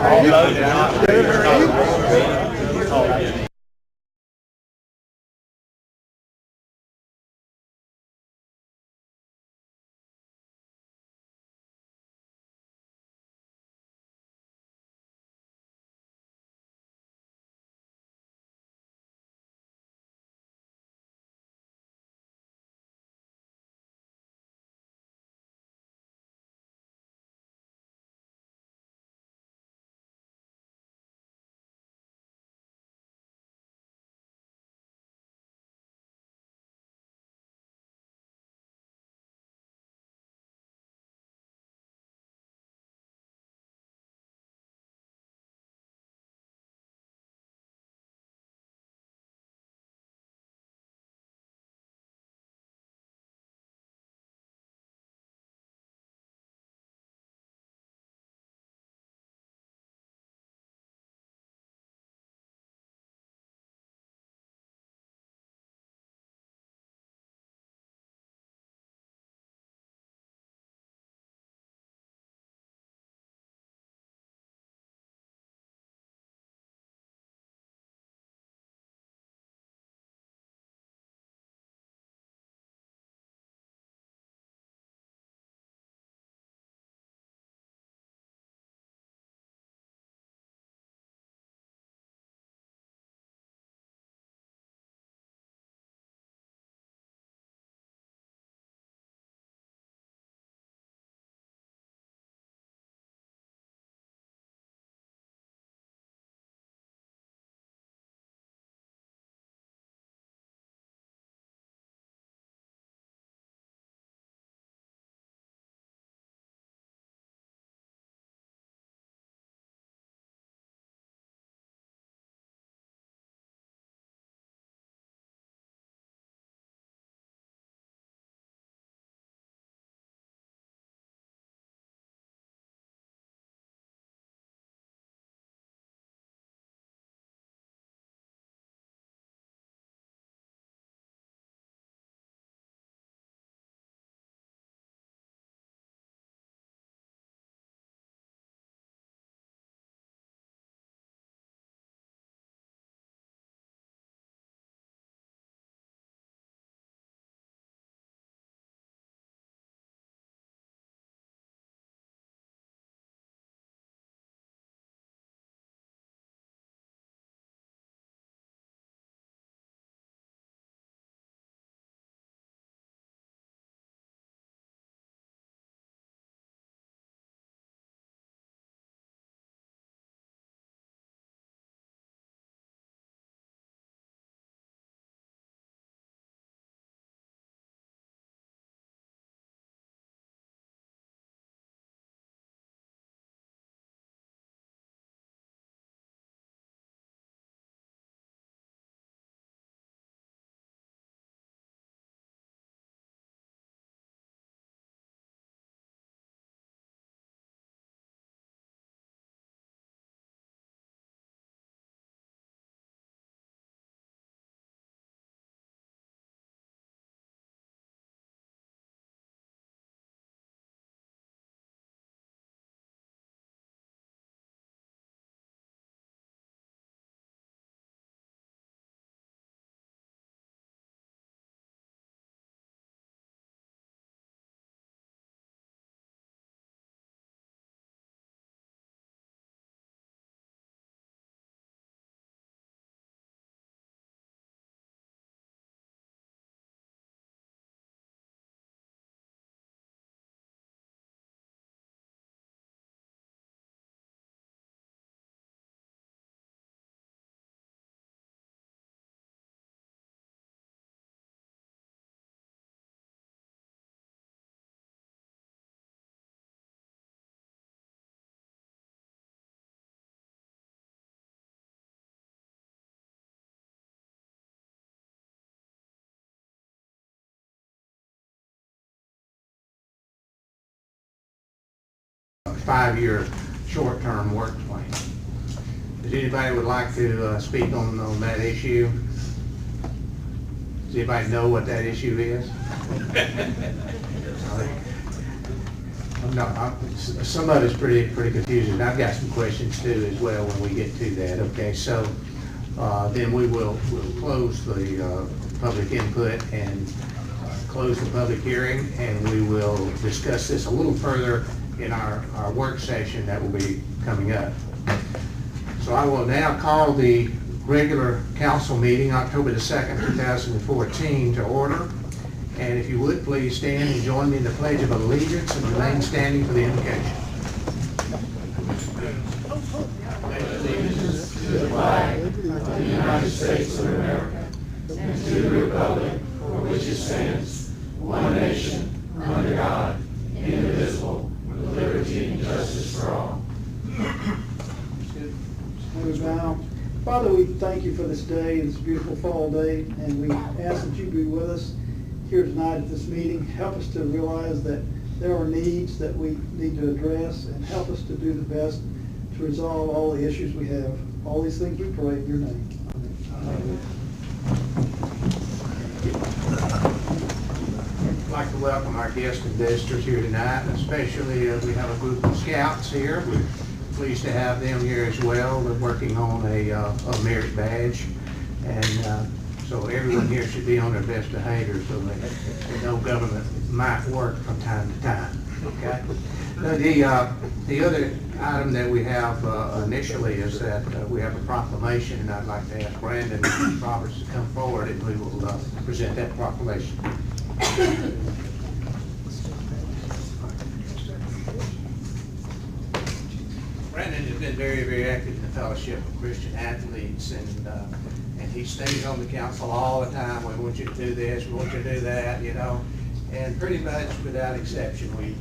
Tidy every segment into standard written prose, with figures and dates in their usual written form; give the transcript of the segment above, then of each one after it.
All those in opposition. Five-year short-term work plan. Does anybody would like to speak on that issue? Does anybody know what that issue is? Some of it's pretty confusing. I've got some questions too as well when we get to that. Okay, so then we'll close the public input and close the public hearing, and we will discuss this a little further in our work session that will be coming up. So I will now call the regular council meeting, October the 2nd, 2014, to order. And if you would, please stand and join me in the Pledge of Allegiance and remain standing for the invocation. Pledge allegiance to the flag of the United States of America and to the republic for which it stands, one nation, under God, indivisible, with liberty and justice for all. Father, we thank you for this day, this beautiful fall day, and we ask that you be with us here tonight at this meeting. Help us to realize that there are needs that we need to address, and help us to do the best to resolve all the issues we have. All these things we pray in your name. Amen. I'd like to welcome our guests and visitors here tonight, especially we have a group of scouts here. We're pleased to have them here as well. They're working on a merit badge, and so everyone here should be on their best behavior so they know government might work from time to time. Okay. Now, the other item that we have initially is that we have a proclamation, and I'd like to ask Brandon Roberts to come forward, and we will present that proclamation. Brandon has been very active in the Fellowship of Christian Athletes, and he stays on the council all the time. We want you to do this, we want you to do that, you know. And pretty much without exception, we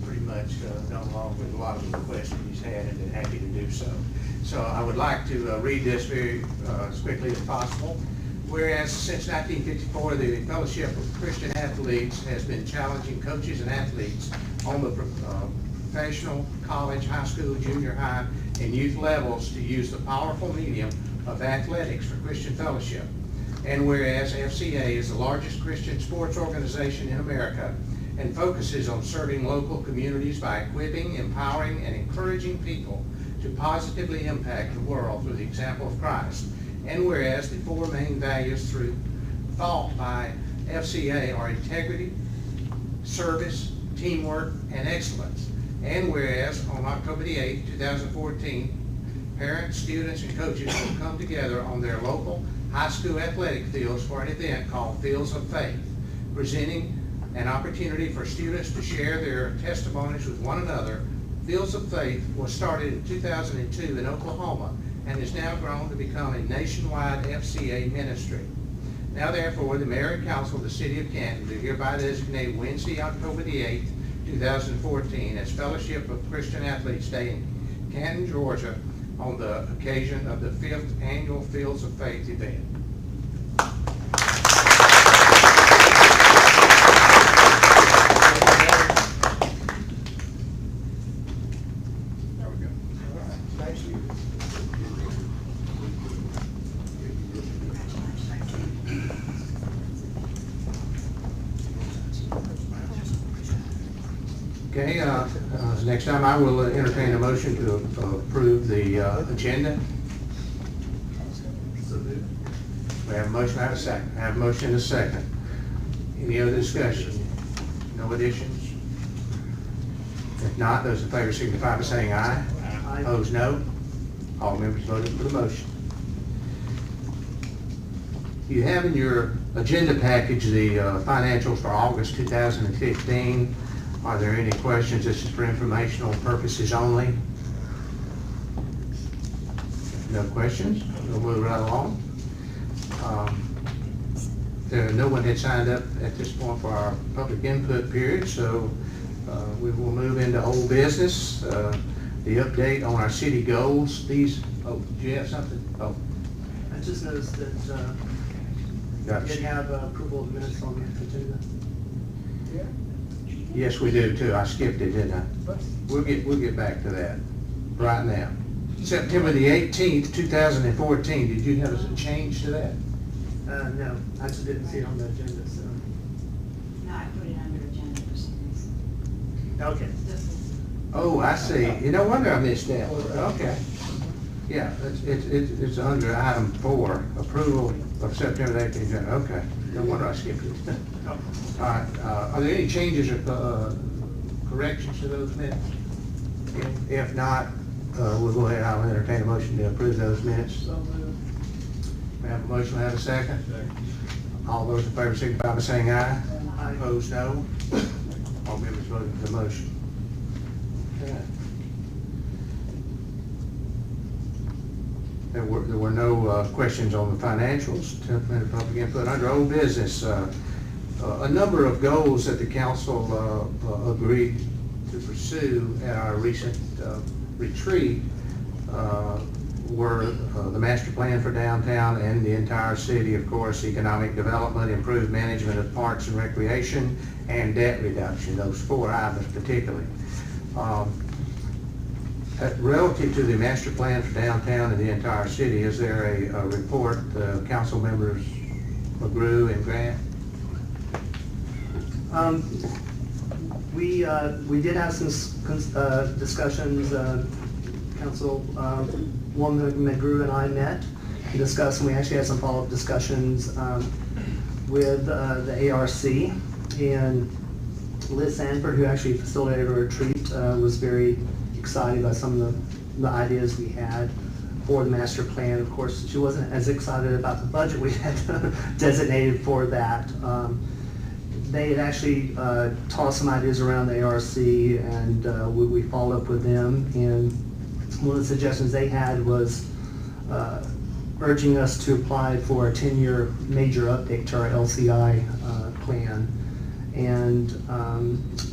pretty much gone along with a lot of the requests that he's had and been happy to do so. So I would like to read this very as quickly as possible. Whereas since 1954, the Fellowship of Christian Athletes has been challenging coaches and athletes on the professional, college, high school, junior high, and youth levels to use the powerful medium of athletics for Christian fellowship. And whereas FCA is the largest Christian sports organization in America and focuses on serving local communities by equipping, empowering, and encouraging people to positively impact the world through the example of Christ. And whereas the four main values through thought by FCA are integrity, service, teamwork, and excellence. And whereas on October the 8th, 2014, parents, students, and coaches will come together on their local high school athletic fields for an event called Fields of Faith, presenting an opportunity for students to share their testimonies with one another. Fields of Faith was started in 2002 in Oklahoma and has now grown to become a nationwide FCA ministry. Now therefore, the Mayor and Council of the City of Canton do hereby designate Wednesday, October the 8th, 2014 as Fellowship of Christian Athletes Day in Canton, Georgia, on the occasion of the 5th Annual Fields of Faith event. There we go. Thank you. Okay, next time I will entertain a motion to approve the agenda. We have a motion, I have a second. I have a motion and a second. Any other discussion? No additions? If not, those in favor signify by saying aye. Aye. Opposed, no. All members voted for the motion. You have in your agenda package the financials for August 2015. Are there any questions? This is for informational purposes only. No questions? We'll move right along. No one had signed up at this point for our public input period, so we will move into old business. The update on our city goals. These, oh, do you have something? Oh. I just noticed that Gotcha. you didn't have approval of minutes on the agenda. Yeah. Yes, we do too. I skipped it, didn't I? We'll get back to that right now. September the 18th, 2014. Did you have a change to that? No, I just didn't see it on the agenda, so. No, I put it under agenda for some reason. Okay. Just Oh, I see. No wonder I missed that. Okay. Yeah, it's under item 4, approval of September 18th agenda. Okay. No wonder I skipped it. All right. Are there any changes or corrections to those minutes? If not, we'll go ahead. I'll entertain a motion to approve those minutes. So moved. We have a motion. We have a second. All those in favor signify by saying aye. Aye. Opposed, no. All members voting for the motion. Okay. There were no questions on the financials. 10 minute public input under old business. A number of goals that the council agreed to pursue at our recent retreat were the master plan for downtown and the entire city, of course, economic development, improved management of parks and recreation, and debt reduction, those 4 items particularly. Relative to the master plan for downtown and the entire city, is there a report council members McGrew and Grant? We did have some discussions. Councilwoman McGrew and I met and discussed, and we actually had some follow-up discussions with the ARC. And Liz Sanford, who actually facilitated a retreat, was very excited by some of the ideas we had for the master plan. Of course, she wasn't as excited about the budget we had designated for that. They had actually tossed some ideas around the ARC, and we followed up with them. And one of the suggestions they had was urging us to apply for a 10-year major update to our LCI plan. And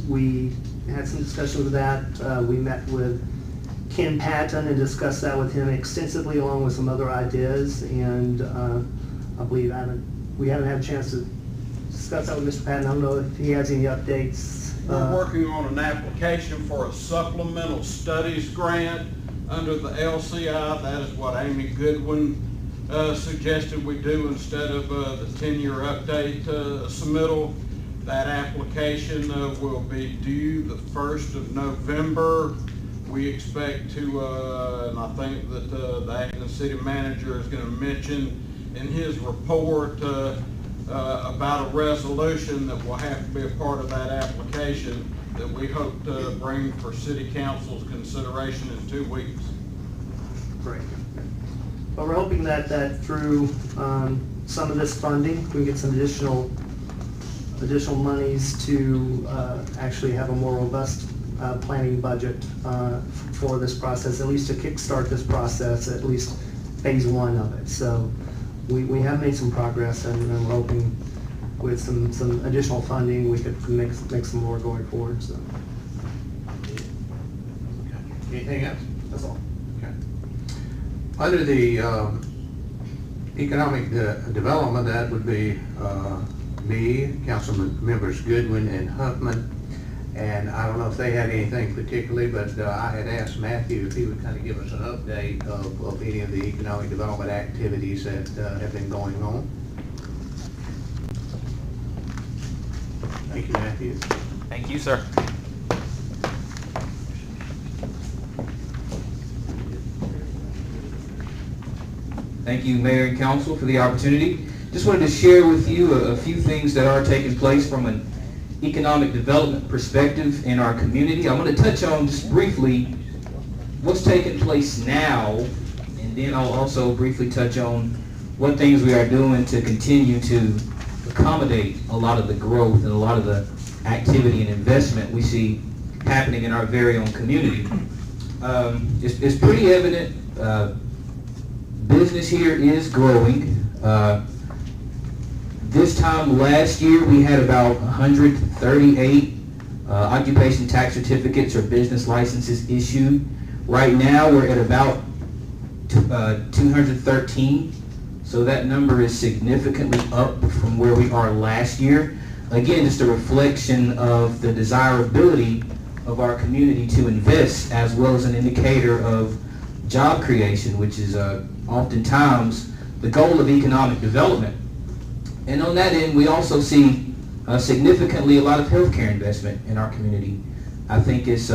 we had some discussion with that. We met with Ken Patton and discussed that with him extensively, along with some other ideas. And I believe we haven't had a chance to discuss that with Mr. Patton. I don't know if he has any updates. We're working on an application for a supplemental studies grant under the LCI. That is what Amy Goodwin suggested we do instead of the 10-year update submittal. That application will be due the 1st of November. We expect to, and I think that the acting city manager is going to mention in his report about a resolution that will have to be a part of that application that we hope to bring for city council's consideration in 2 weeks. Great. But we're hoping that through some of this funding, we can get some additional monies to actually have a more robust planning budget for this process, at least to kickstart this process, at least phase 1 of it. So we have made some progress, and we're hoping with some additional funding we could make some more going forward. So. Anything else? That's all. Okay. Under the economic development, that would be me, council members Goodwin and Huffman, and I don't know if they had anything particularly, but I had asked Matthew if he would kind of give us an update of any of the economic development activities that have been going on. Thank you, Matthew. Thank you, sir. Thank you, Mayor and Council, for the opportunity. Just wanted to share with you a few things that are taking place from an economic development perspective in our community. I'm going to touch on just briefly what's taking place now, and then I'll also briefly touch on what things we are doing to continue to accommodate a lot of the growth and a lot of the activity and investment we see happening in our very own community. It's pretty evident business here is growing. This time last year we had about 138 occupation tax certificates or business licenses issued. Right now we're at about 213. So that number is significantly up from where we are last year. Again, just a reflection of the desirability of our community to invest, as well as an indicator of job creation, which is oftentimes the goal of economic development. And on that end, we also see significantly a lot of healthcare investment in our community. I think it's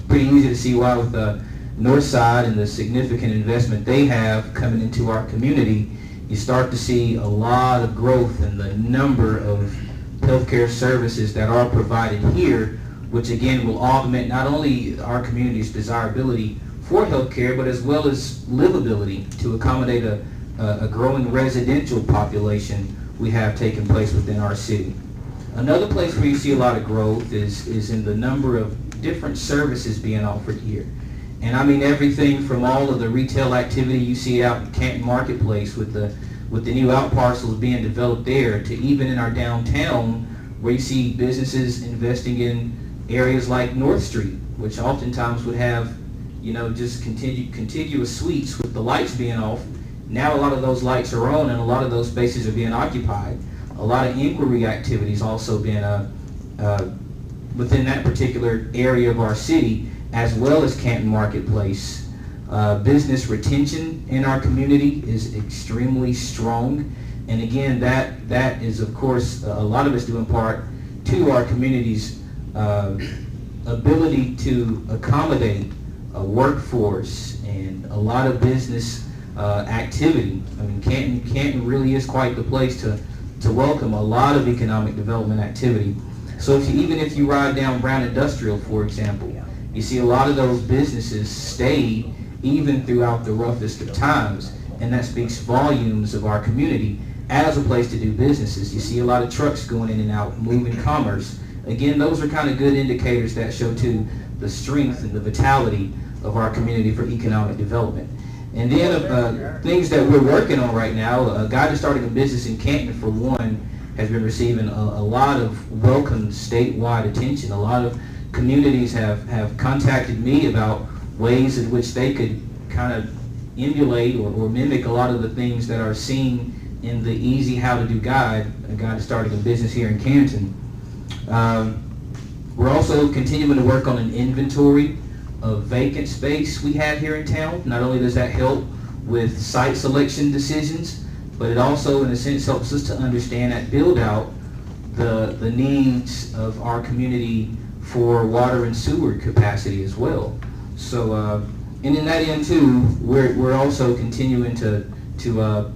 pretty easy to see why with the North Side and the significant investment they have coming into our community, you start to see a lot of growth in the number of healthcare services that are provided here, which again will augment not only our community's desirability for healthcare, but as well as livability to accommodate a growing residential population we have taking place within our city. Another place where you see a lot of growth is in the number of different services being offered here. And I mean everything from all of the retail activity you see out in Canton Marketplace with the new out parcels being developed there, to even in our downtown where you see businesses investing in areas like North Street, which oftentimes would have, you know, just contiguous suites with the lights being off. Now a lot of those lights are on and a lot of those spaces are being occupied. A lot of inquiry activities also being within that particular area of our city, as well as Canton Marketplace. Business retention in our community is extremely strong. And again, that is, of course, a lot of it's due in part to our community's ability to accommodate a workforce and a lot of business activity. I mean, Canton really is quite the place to welcome a lot of economic development activity. So even if you ride down Brown Industrial, for example, you see a lot of those businesses stay even throughout the roughest of times, and that speaks volumes of our community as a place to do businesses. You see a lot of trucks going in and out, moving commerce. Again, those are kind of good indicators that show too the strength and the vitality of our community for economic development. And then things that we're working on right now, a guy that's starting a business in Canton, for one, has been receiving a lot of welcome statewide attention. A lot of communities have contacted me about ways in which they could kind of emulate or mimic a lot of the things that are seen in the Easy How to Do guide, a guy that's starting a business here in Canton. We're also continuing to work on an inventory of vacant space we have here in town. Not only does that help with site selection decisions, but it also, in a sense, helps us to understand and build out the needs of our community for water and sewer capacity as well. So, and in that end too, we're also continuing to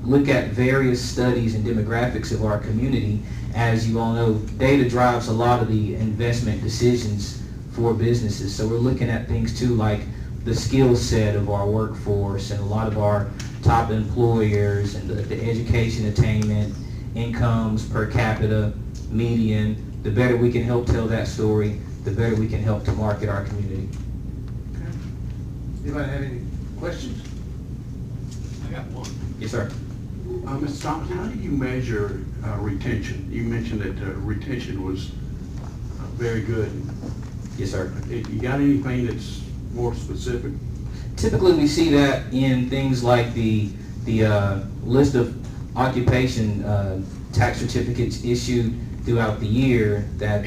look at various studies and demographics of our community. As you all know, data drives a lot of the investment decisions for businesses. So we're looking at things too, like the skill set of our workforce and a lot of our top employers and the education attainment, incomes per capita, median. The better we can help tell that story, the better we can help to market our community. Okay. Anybody have any questions? I got one. Yes, sir. Mr. Thomas, how do you measure retention? You mentioned that retention was very good. Yes, sir. You got anything that's more specific? Typically, we see that in things like the list of occupation tax certificates issued throughout the year that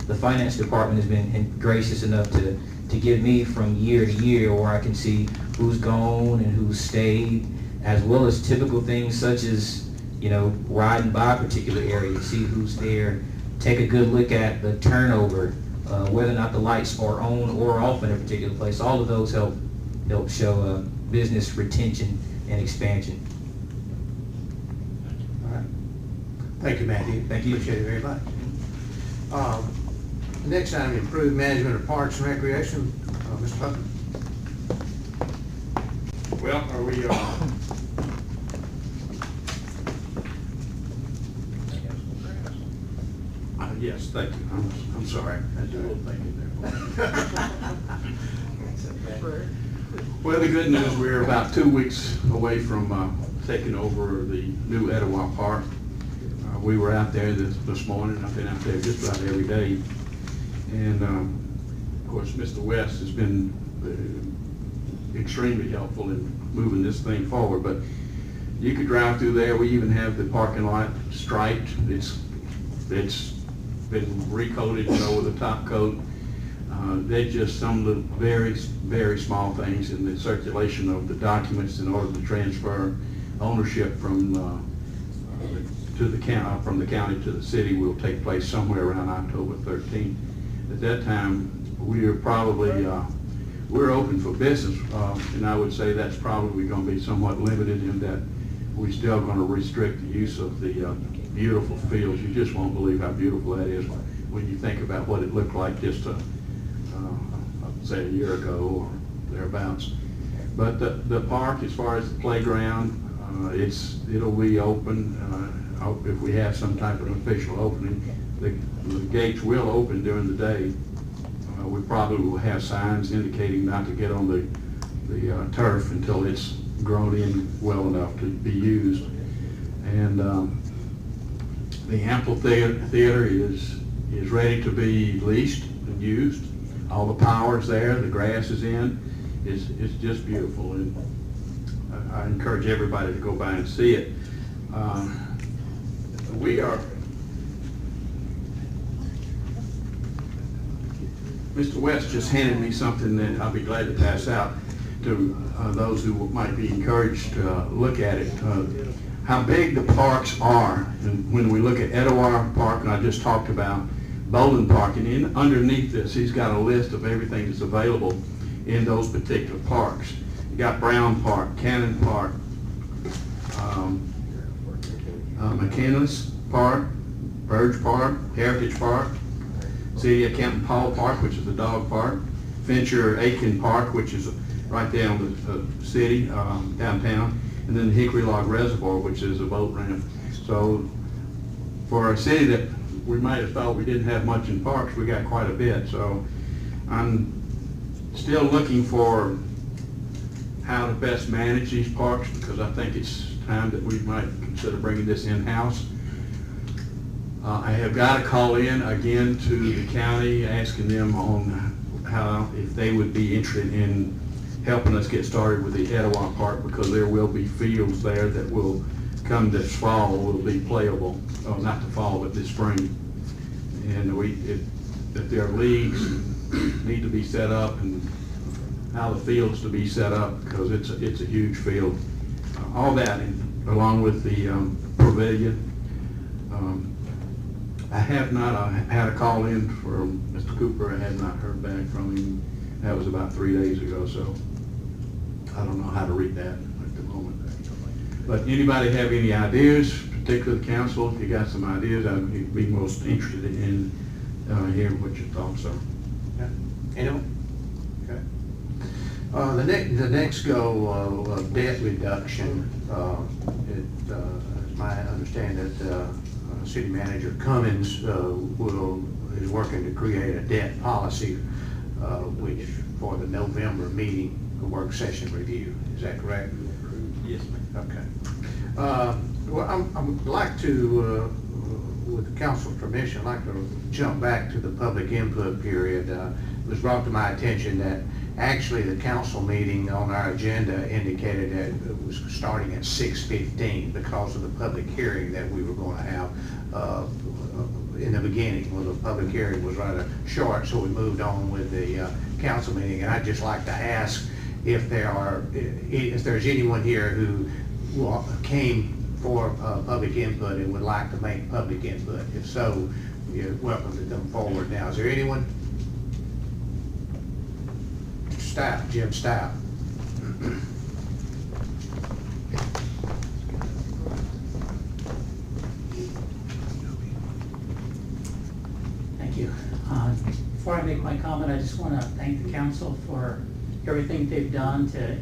the finance department has been gracious enough to give me from year to year, where I can see who's gone and who's stayed, as well as typical things such as, you know, riding by a particular area, see who's there, take a good look at the turnover, whether or not the lights are on or off in a particular place. All of those help show business retention and expansion. All right. Thank you, Matthew. Thank you. Appreciate it very much. Next item, improved management of parks and recreation. Mr. Huffman. Well, are we, yes, thank you. I'm sorry. I had a little thinking there. Well, the good news, we're about 2 weeks away from taking over the new Etowah Park. We were out there this morning. I've been out there just about every day. And, of course, Mr. West has been extremely helpful in moving this thing forward. But you could drive through there. We even have the parking lot striped. It's been recoated, you know, with a top coat. They're just some of the very, very small things in the circulation of the documents in order to transfer ownership from the county to the city will take place somewhere around October 13th. At that time, we are probably, we're open for business, and I would say that's probably going to be somewhat limited in that we're still going to restrict the use of the beautiful fields. You just won't believe how beautiful that is when you think about what it looked like just say a year ago or thereabouts. But the park, as far as the playground, it'll be open if we have some type of official opening. The gates will open during the day. We probably will have signs indicating not to get on the turf until it's grown in well enough to be used. And the amphitheater is ready to be leased and used. All the power's there, the grass is in. It's just beautiful, and I encourage everybody to go by and see it. Mr. West just handed me something that I'll be glad to pass out to those who might be encouraged to look at it. How big the parks are, and when we look at Etowah Park, and I just talked about Bowling Park, and underneath this, he's got a list of everything that's available in those particular parks. You got Brown Park, Canton Park, McKinley's Park, Burge Park, Heritage Park, City of Canton Paul Park, which is the dog park, Fincher Aiken Park, which is right there on the city, downtown, and then the Hickory Log Reservoir, which is a boat ramp. So for a city that we might have thought we didn't have much in parks, we got quite a bit. So I'm still looking for how to best manage these parks, because I think it's time that we might consider bringing this in-house. I have got to call in again to the county, asking them on if they would be interested in helping us get started with the Etowah Park, because there will be fields there that will come this fall, will be playable. Oh, not the fall, but this spring. And if there are leagues need to be set up, and how the fields to be set up, because it's a huge field. All that, and along with the pavilion. I have not had a call in for Mr. Cooper. I had not heard back from him. That was about 3 days ago, so I don't know how to read that at the moment. But anybody have any ideas, particularly the council? If you got some ideas, I'd be most interested in hearing what your thoughts are. Yeah. Anyone? Okay. The next goal of debt reduction, it's my understanding that City Manager Cummins is working to create a debt policy, which for the November meeting, a work session review. Is that correct? Yes, ma'am. Okay. Well, I would like to, with the council's permission, I'd like to jump back to the public input period. It was brought to my attention that actually the council meeting on our agenda indicated that it was starting at 6:15 because of the public hearing that we were going to have in the beginning. Well, the public hearing was rather short, so we moved on with the council meeting. And I'd just like to ask if there's anyone here who came for public input and would like to make public input. If so, you're welcome to come forward now. Is there anyone? Stout, Jim Stout. Thank you. Before I make my comment, I just want to thank the council for everything they've done to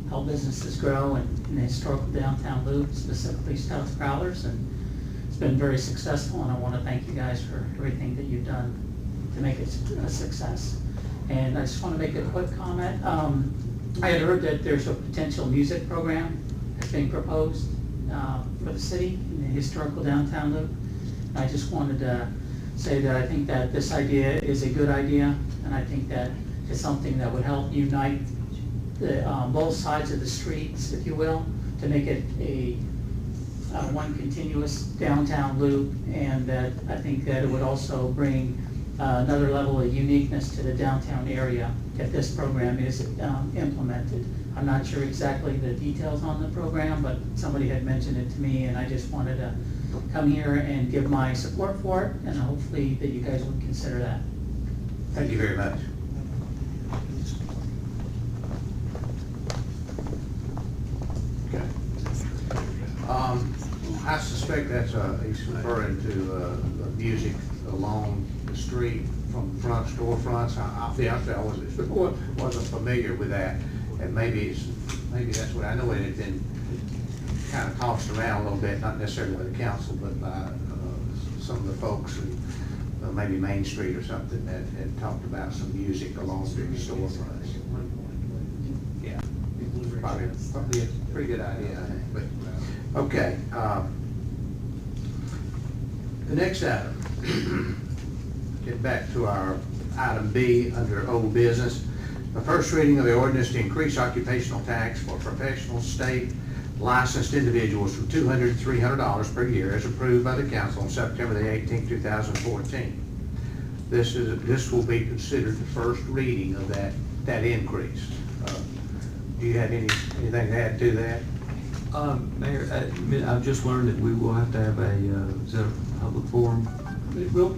help businesses grow in the historical downtown loop, specifically Stout's Prowlers, and it's been very successful, and I want to thank you guys for everything that you've done to make it a success. And I just want to make a quick comment. I had heard that there's a potential music program that's being proposed for the city in the historical downtown loop. I just wanted to say that I think that this idea is a good idea, and I think that it's something that would help unite both sides of the streets, if you will, to make it a one continuous downtown loop, and that I think that it would also bring another level of uniqueness to the downtown area if this program is implemented. I'm not sure exactly the details on the program, but somebody had mentioned it to me, and I just wanted to come here and give my support for it, and hopefully that you guys would consider that. Thank you very much. I suspect that's, he's referring to the music along the street from front storefronts. I wasn't familiar with that, and maybe that's what I know. It had been kind of tossed around a little bit, not necessarily by the council, but by some of the folks in maybe Main Street or something that had talked about some music along the storefronts. Yeah, probably a pretty good idea, I think. But okay, the next item. Get back to our item B under old business. The first reading of the ordinance to increase occupational tax for professional state licensed individuals from $200 to $300 per year as approved by the council on September the 18th, 2014. This will be considered the first reading of that increase. Do you have anything to add to that? Mayor, I've just learned that we will have to have is that a public forum?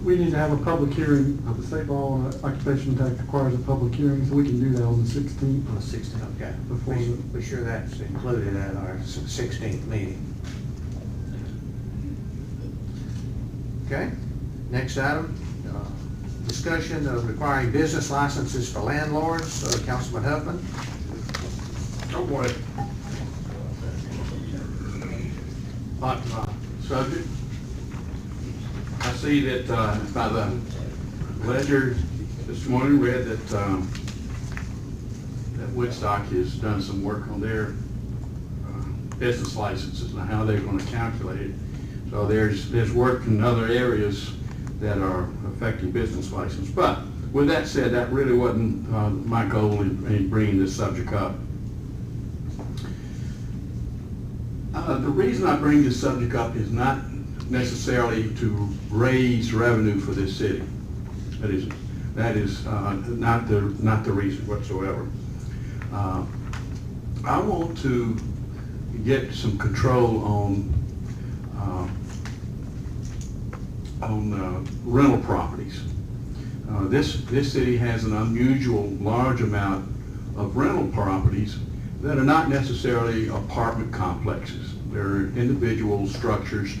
We need to have a public hearing of the state law on occupation tax requires a public hearing, so we can do that on the 16th. On the 16th. Okay. Before Be sure that's included at our 16th meeting. Okay. Next item, discussion of requiring business licenses for landlords. Councilman Huffman. Oh, boy. Hot subject. I see that by the ledger this morning, read that that Woodstock has done some work on their business licenses and how they're going to calculate it. So there's work in other areas that are affecting business license. But with that said, that really wasn't my goal in bringing this subject up. The reason I bring this subject up is not necessarily to raise revenue for this city. That is not the reason whatsoever. I want to get some control on rental properties. This city has an unusual large amount of rental properties that are not necessarily apartment complexes. They're individual structures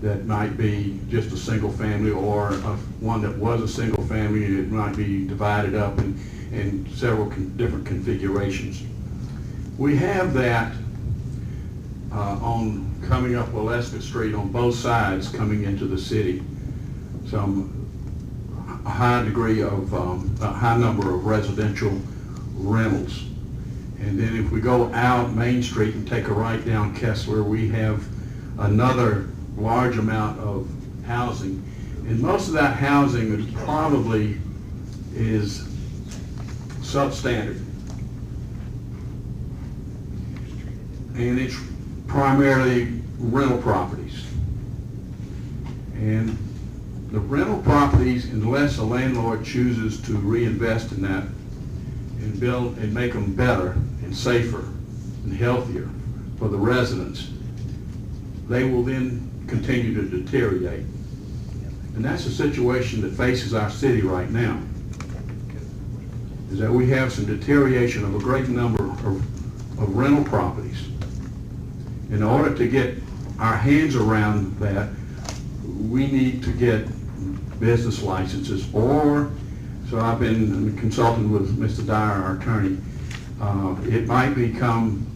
that might be just a single family, or one that was a single family and it might be divided up in several different configurations. We have that on coming up Waleska Street on both sides coming into the city. A high degree of, a high number of residential rentals. And then if we go out Main Street and take a right down Kessler, we have another large amount of housing. And most of that housing probably is substandard. And it's primarily rental properties. And the rental properties, unless a landlord chooses to reinvest in that and build and make them better and safer and healthier for the residents, they will then continue to deteriorate. And that's the situation that faces our city right now, is that we have some deterioration of a great number of rental properties. In order to get our hands around that, we need to get business licenses, or, so I've been consulting with Mr. Dyer, our attorney, it might become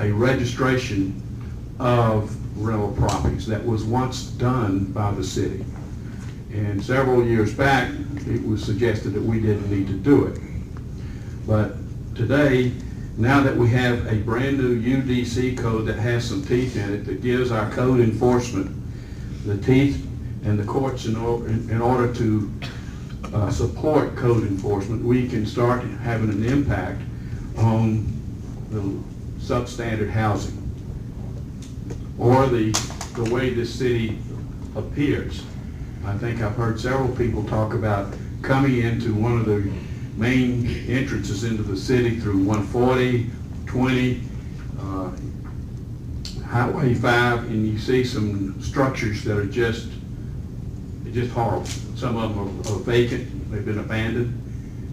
a registration of rental properties that was once done by the city. And several years back, it was suggested that we didn't need to do it. But today, now that we have a brand new UDC code that has some teeth in it, that gives our code enforcement the teeth and the courts in order to support code enforcement, we can start having an impact on the substandard housing, or the way this city appears. I think I've heard several people talk about coming into one of the main entrances into the city through 140, 20, Highway 5, and you see some structures that are just horrible. Some of them are vacant, they've been abandoned,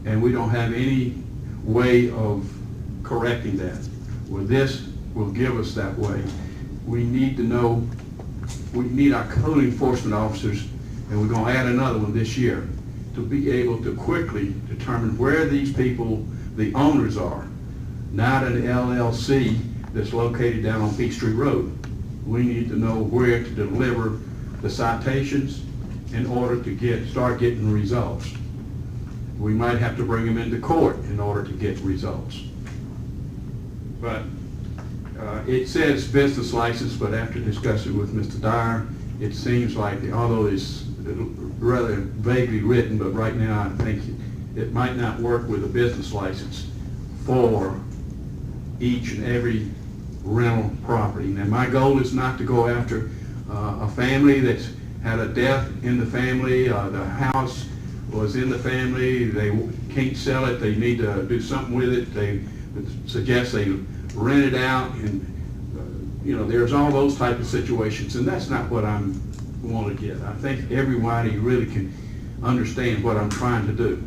and we don't have any way of correcting that. Well, this will give us that way. we need to know, we need our code enforcement officers, and we're gonna add another one this year, to be able to quickly determine where these people, the owners are, not an LLC that's located down on Peachtree Road. We need to know where to deliver the citations in order to start getting results. We might have to bring them into court in order to get results. But it says business license, but after discussing with Mr. Dyer, it seems like, although it's rather vaguely written, but right now I think it might not work with a business license for each and every rental property. Now, my goal is not to go after a family that's had a death in the family, the house was in the family, they can't sell it, they need to do something with it, they suggest they rent it out, and there's all those type of situations, and that's not what I want to get. I think everybody really can understand what I'm trying to do.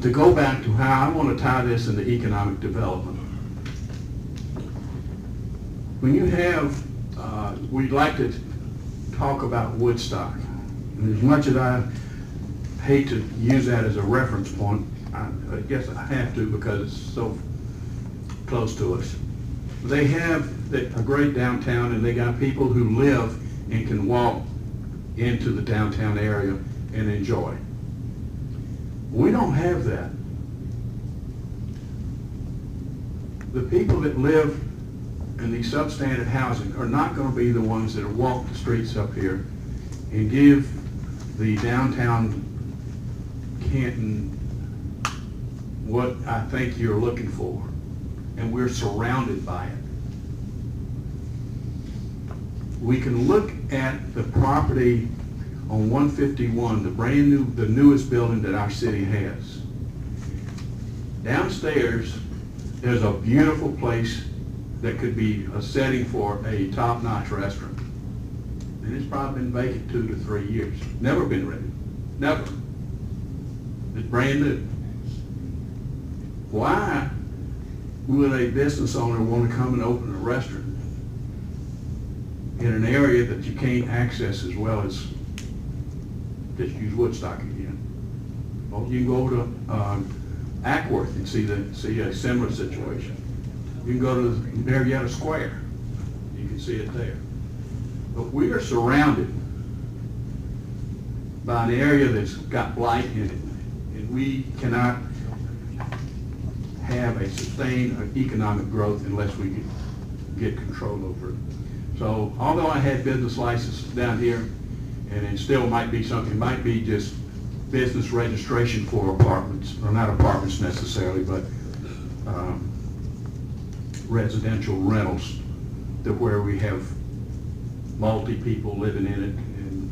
To go back to how I want to tie this into economic development. When you have, we'd like to talk about Woodstock. And as much as I hate to use that as a reference point, I guess I have to because it's so close to us. They have a great downtown, and they got people who live and can walk into the downtown area and enjoy. We don't have that. The people that live in these substandard housing are not going to be the ones that walk the streets up here and give the downtown Canton what I think you're looking for. And we're surrounded by it. We can look at the property on 151, the newest building that our city has. Downstairs, there's a beautiful place that could be a setting for a top-notch restaurant. And it's probably been vacant 2 to 3 years. Never been rented. Never. It's brand new. Why would a business owner want to come and open a restaurant in an area that you can't access as well as just use Woodstock again? Well, you can go to Ackworth and see a similar situation. You can go to Marietta Square. You can see it there. But we are surrounded by an area that's got blight in it, and we cannot have a sustained economic growth unless we can get control over it. So although I had business licenses down here, and it still might be something, it might be just business registration for apartments, or not apartments necessarily, but residential rentals, to where we have multi-people living in it, and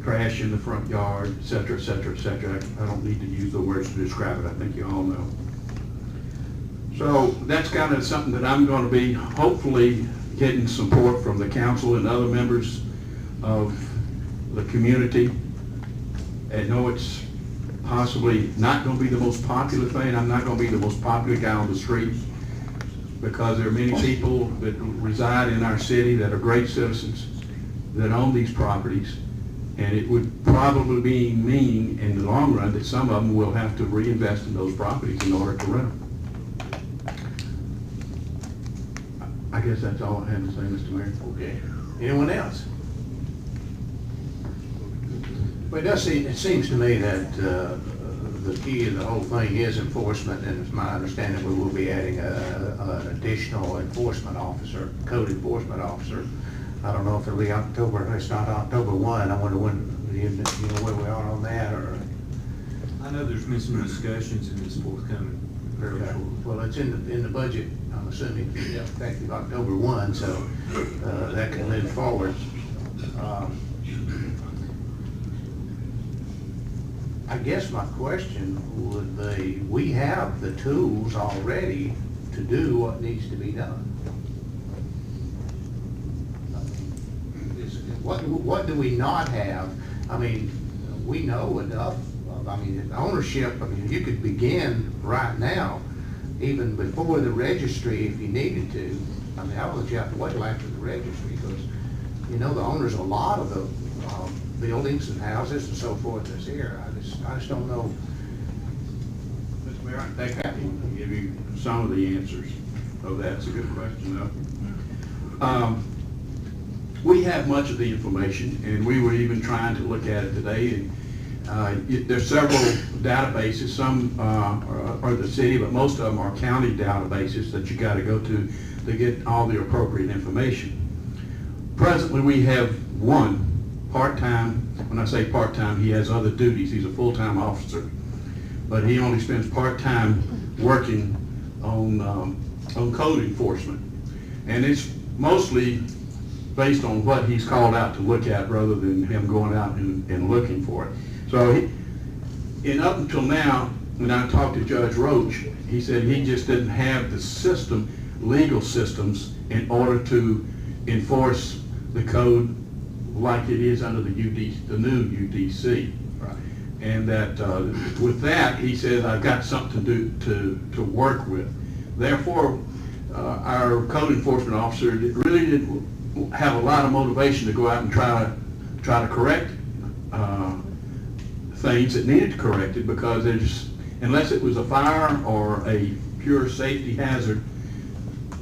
trash in the front yard, et cetera, et cetera, et cetera. I don't need to use the words to describe it, I think you all know. So that's kind of something that I'm going to be hopefully getting support from the council and other members of the community. I know it's possibly not going to be the most popular thing. I'm not going to be the most popular guy on the street, because there are many people that reside in our city that are great citizens that own these properties, and it would probably mean in the long run that some of them will have to reinvest in those properties in order to rent them. I guess that's all I have to say, Mr. Mayor. Okay. Anyone else? Well, it seems to me that the key to the whole thing is enforcement, and it's my understanding we will be adding an additional enforcement officer, code enforcement officer. I don't know if it'll be October, it's not October 1. I wonder when, you know where we are on that, or? I know there's been some discussions and it's forthcoming fairly Okay. shortly. Well, it's in the budget, I'm assuming, effective October 1, so that can move forward. I guess my question would be, we have the tools already to do what needs to be done. What do we not have? I mean, we know enough of, ownership, you could begin right now even before the registry if you needed to. I mean, I would let you have to wait till after the registry, because, you know, the owners of a lot of the buildings and houses and so forth that's here. I just don't know. Mr. Mayor, I think I can give you some of the answers. Oh, that's a good question, though. We have much of the information, and we were even trying to look at it today. And there's several databases. Some are the city, but most of them are county databases that you got to go to get all the appropriate information. Presently, we have one part-time. When I say part-time, he has other duties. He's a full-time officer, but he only spends part-time working on code enforcement, and it's mostly based on what he's called out to look at rather than him going out and looking for it. So up until now, when I talked to Judge Roach, he said he just didn't have the legal systems in order to enforce the code like it is under the new UDC. Right. And that with that, he says, I've got something to work with. Therefore, our code enforcement officer really didn't have a lot of motivation to go out and try to correct things that needed to corrected, because unless it was a fire or a pure safety hazard,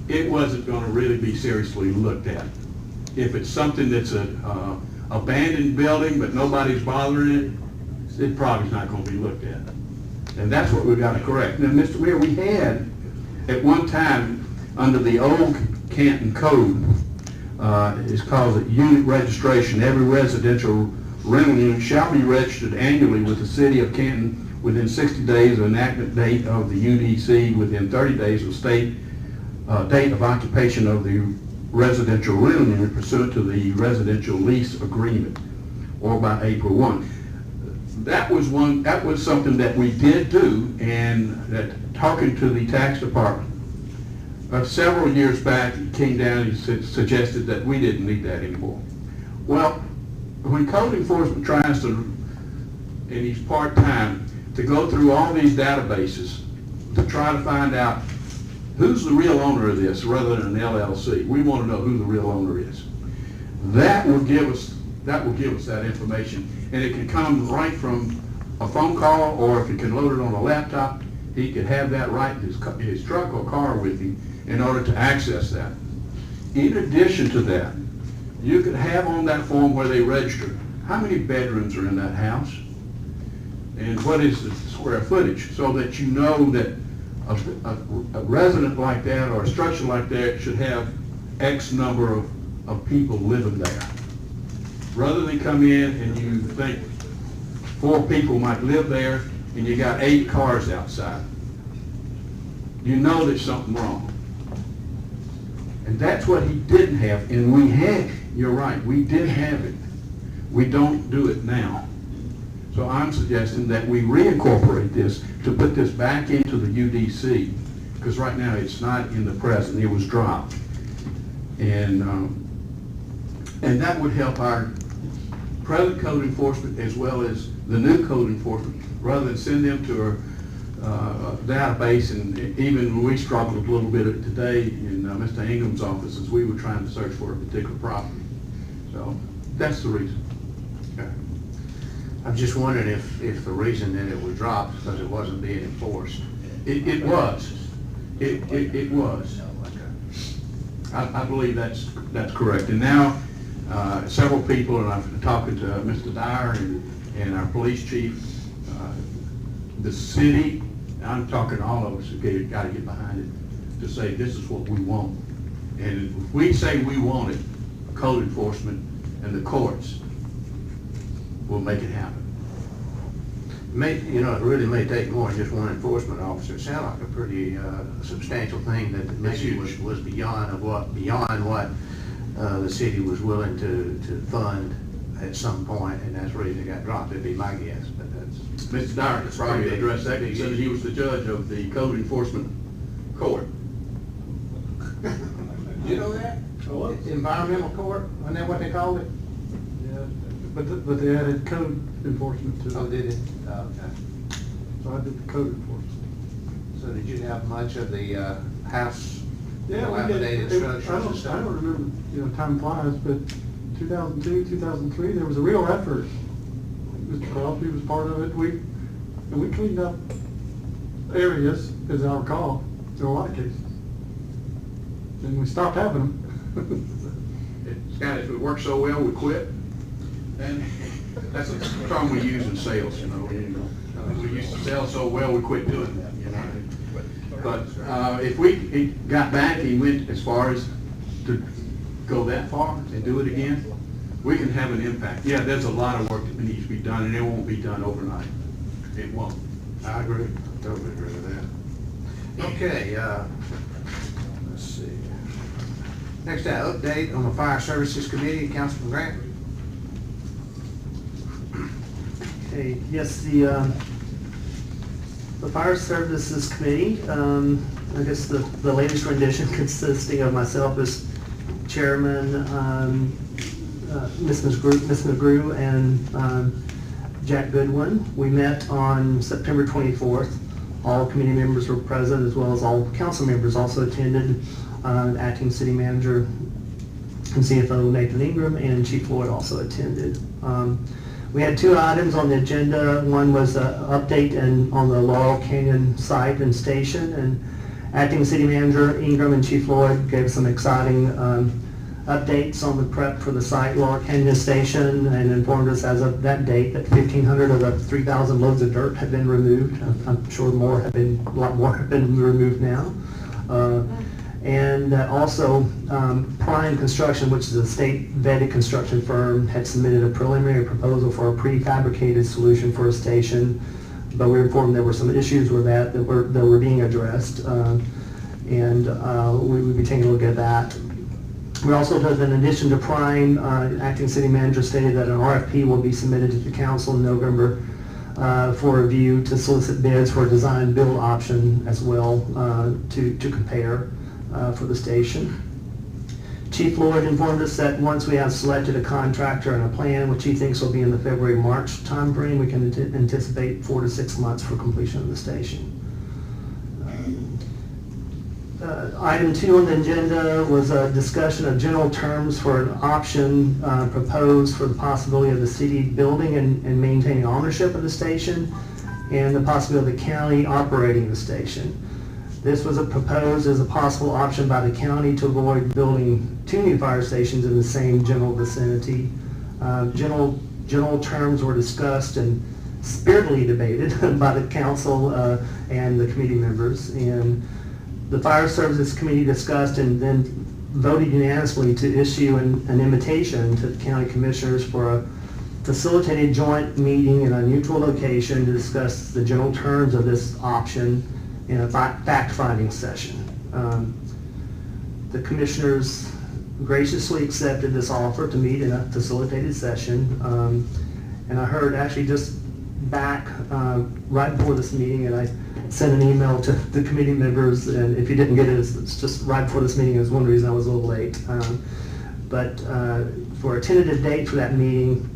it wasn't going to really be seriously looked at. If it's something that's a abandoned building but nobody's bothering it probably is not going to be looked at. And that's what we've got to correct. Now, Mr. Mayor, we had at one time under the old Canton code, it's called a unit registration. Every residential rental unit shall be registered annually with the city of Canton within 60 days of enactment date of the UDC, within 30 days of state date of occupation of the residential rental unit pursuant to the residential lease agreement, or by April 1. That was something that we did do, and that talking to the tax department several years back, he came down and suggested that we didn't need that anymore. Well, when code enforcement tries to, and he's part-time, to go through all these databases to try to find out who's the real owner of this rather than an LLC. We want to know who the real owner is. That will give us that information, and it can come right from a phone call, or if he can load it on a laptop, he could have that right in his truck or car with him in order to access that. In addition to that, you could have on that form where they register how many bedrooms are in that house and what is the square footage, so that you know that a resident like that or a structure like that should have X number of people living there. Rather than come in and you think 4 people might live there and you got 8 cars outside. You know there's something wrong. And that's what he didn't have, and we had, you're right, we did have it. We don't do it now. So I'm suggesting that we reincorporate this to put this back into the UDC, because right now it's not in the present, it was dropped. And that would help our present code enforcement as well as the new code enforcement, rather than send them to a database. And even we struggled a little bit today in Mr. Ingham's office as we were trying to search for a particular property. So that's the reason. Okay. I'm just wondering if the reason that it was dropped because it wasn't being enforced. It was. It was. I believe that's correct. And now several people, and I'm talking to Mr. Dyer and our police chief, the city, I'm talking to all of us who got to get behind it to say this is what we want. And if we say we want it, code enforcement and the courts will make it happen. You know, it really may take more than just one enforcement officer. It sounds like a pretty substantial thing that maybe was beyond what the city was willing to fund at some point, and that's the reason it got dropped. It'd be my guess, but that's. Mr. Dyer could probably address that, because he was the judge of the code enforcement court. You know that? Environmental court, isn't that what they called it? Yeah, but they added code enforcement to it. Oh, did it? Oh, okay. So I did the code enforcement. So did you have much of the house Yeah, we did. dilapidated I structures and don't stuff? remember, time flies, but 2002, 2003, there was a real effort. Mr. Crosby was part of it. We cleaned up areas, as I recall, in a lot of cases. And we stopped having them. Scott, if it worked so well, we quit. And that's a term we use in sales, you know. We used to sell so well, we quit doing that, you know. But if he got back, he went as far as to go that far and do it again, we can have an impact. Yeah, there's a lot of work that needs to be done, and it won't be done overnight. It won't. I agree, totally agree with that. Okay, let's see. Next, update on the Fire Services Committee, Councilman Grant. Okay, yes, the Fire Services Committee, I guess the latest rendition consisting of myself as chairman, Ms. McGrew and Jack Goodwin. We met on September 24th. All committee members were present, as well as all council members also attended. Acting City Manager and CFO Nathan Ingram and Chief Floyd also attended. We had two items on the agenda. One was an update on the Laurel Canyon site and station, and Acting City Manager Ingram and Chief Floyd gave some exciting updates on the prep for the site, Laurel Canyon Station, and informed us as of that date that 1,500 of the 3,000 loads of dirt had been removed. I'm sure a lot more have been removed now. And also, Prime Construction, which is a state-vetted construction firm, had submitted a preliminary proposal for a prefabricated solution for a station, but we were informed there were some issues with that were being addressed, and we would be taking a look at that. We also, in addition to Prime, Acting City Manager stated that an RFP will be submitted to the council in November for review to solicit bids for a design-build option as well to compare for the station. Chief Lloyd informed us that once we have selected a contractor and a plan, which he thinks will be in the February-March timeframe, we can anticipate 4 to 6 months for completion of the station. Item 2 on the agenda was a discussion of general terms for an option proposed for the possibility of the city building and maintaining ownership of the station, and the possibility of the county operating the station. This was proposed as a possible option by the county to avoid building 2 new fire stations in the same general vicinity. General terms were discussed and spiritedly debated by the council and the committee members. And the Fire Services Committee discussed and then voted unanimously to issue an invitation to the county commissioners for a facilitated joint meeting in a neutral location to discuss the general terms of this option in a fact-finding session. The commissioners graciously accepted this offer to meet in a facilitated session. And I heard actually just back right before this meeting, and I sent an email to the committee members, and if you didn't get it, it's just right before this meeting is one reason I was a little late. But for a tentative date for that meeting,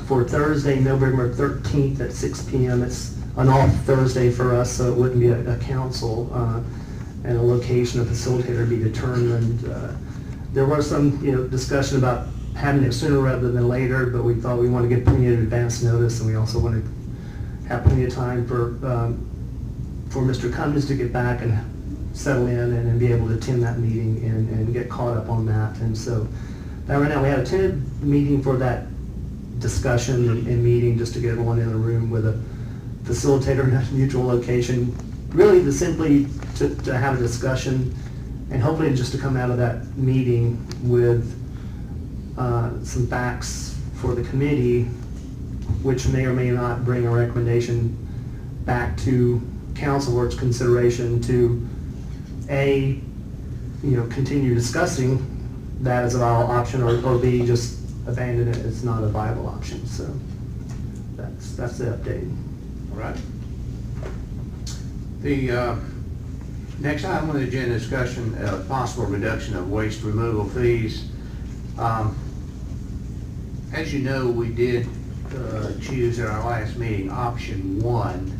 for Thursday, November 13th at 6 p.m. It's an off Thursday for us, so it wouldn't be a council, and a location, a facilitator to be determined. There was some discussion about having it sooner rather than later, but we thought we want to get plenty of advance notice, and we also want to have plenty of time for Mr. Cummins to get back and settle in and be able to attend that meeting and get caught up on that. And so right now we have a tentative meeting for that discussion and meeting, just to get everyone in a room with a facilitator in a neutral location, really simply to have a discussion, and hopefully just to come out of that meeting with some facts for the committee, which may or may not bring a recommendation back to council for its consideration to continue discussing that as a viable option, or B, just abandon it as not a viable option. So that's the update. All right. The next item on the agenda, discussion of possible reduction of waste removal fees. As you know, we did choose at our last meeting option 1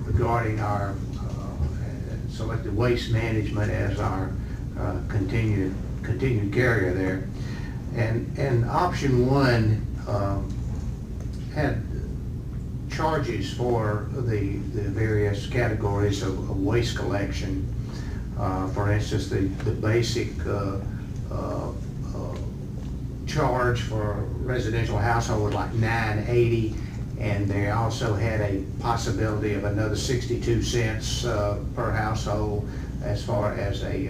for regarding our selected waste management as our continued carrier there. And option one had charges for the various categories of waste collection. For instance, the basic charge for residential household was like $9.80, and they also had a possibility of another 62 cents per household as far as a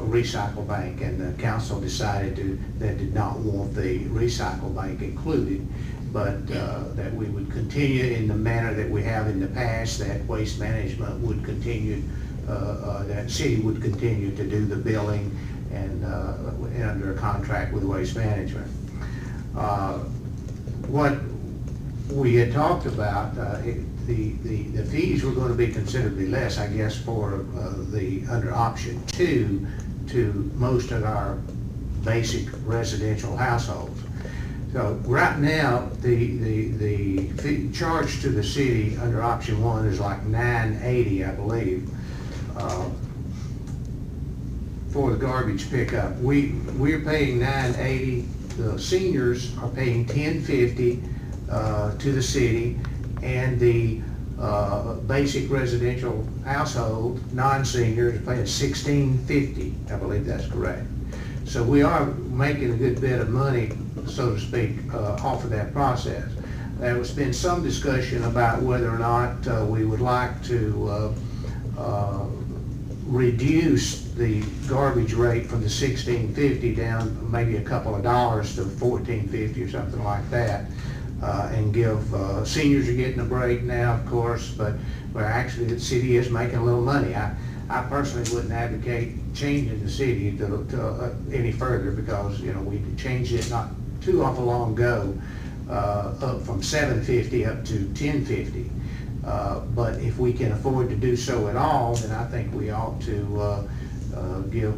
recycle bank, and the council decided that did not want the recycle bank included, but that we would continue in the manner that we have in the past, that waste management would continue, that city would continue to do the billing and under a contract with waste management. What we had talked about, the fees were going to be considerably less, I guess, for under option two to most of our basic residential households. So right now, the fee charge to the city under option one is like $9.80, I believe, for the garbage pickup. We're paying $9.80. The seniors are paying $10.50 to the city, and the basic residential household, non-seniors, are paying $16.50. I believe that's correct. So we are making a good bit of money, so to speak, off of that process. There has been some discussion about whether or not we would like to reduce the garbage rate from the $16.50 down maybe a couple of dollars to $14.50 or something like that, and give seniors are getting a break now, of course, but actually the city is making a little money. I personally wouldn't advocate changing the city to any further, because we changed it not too awful long ago, up from $7.50 up to $10.50. But if we can afford to do so at all, then I think we ought to give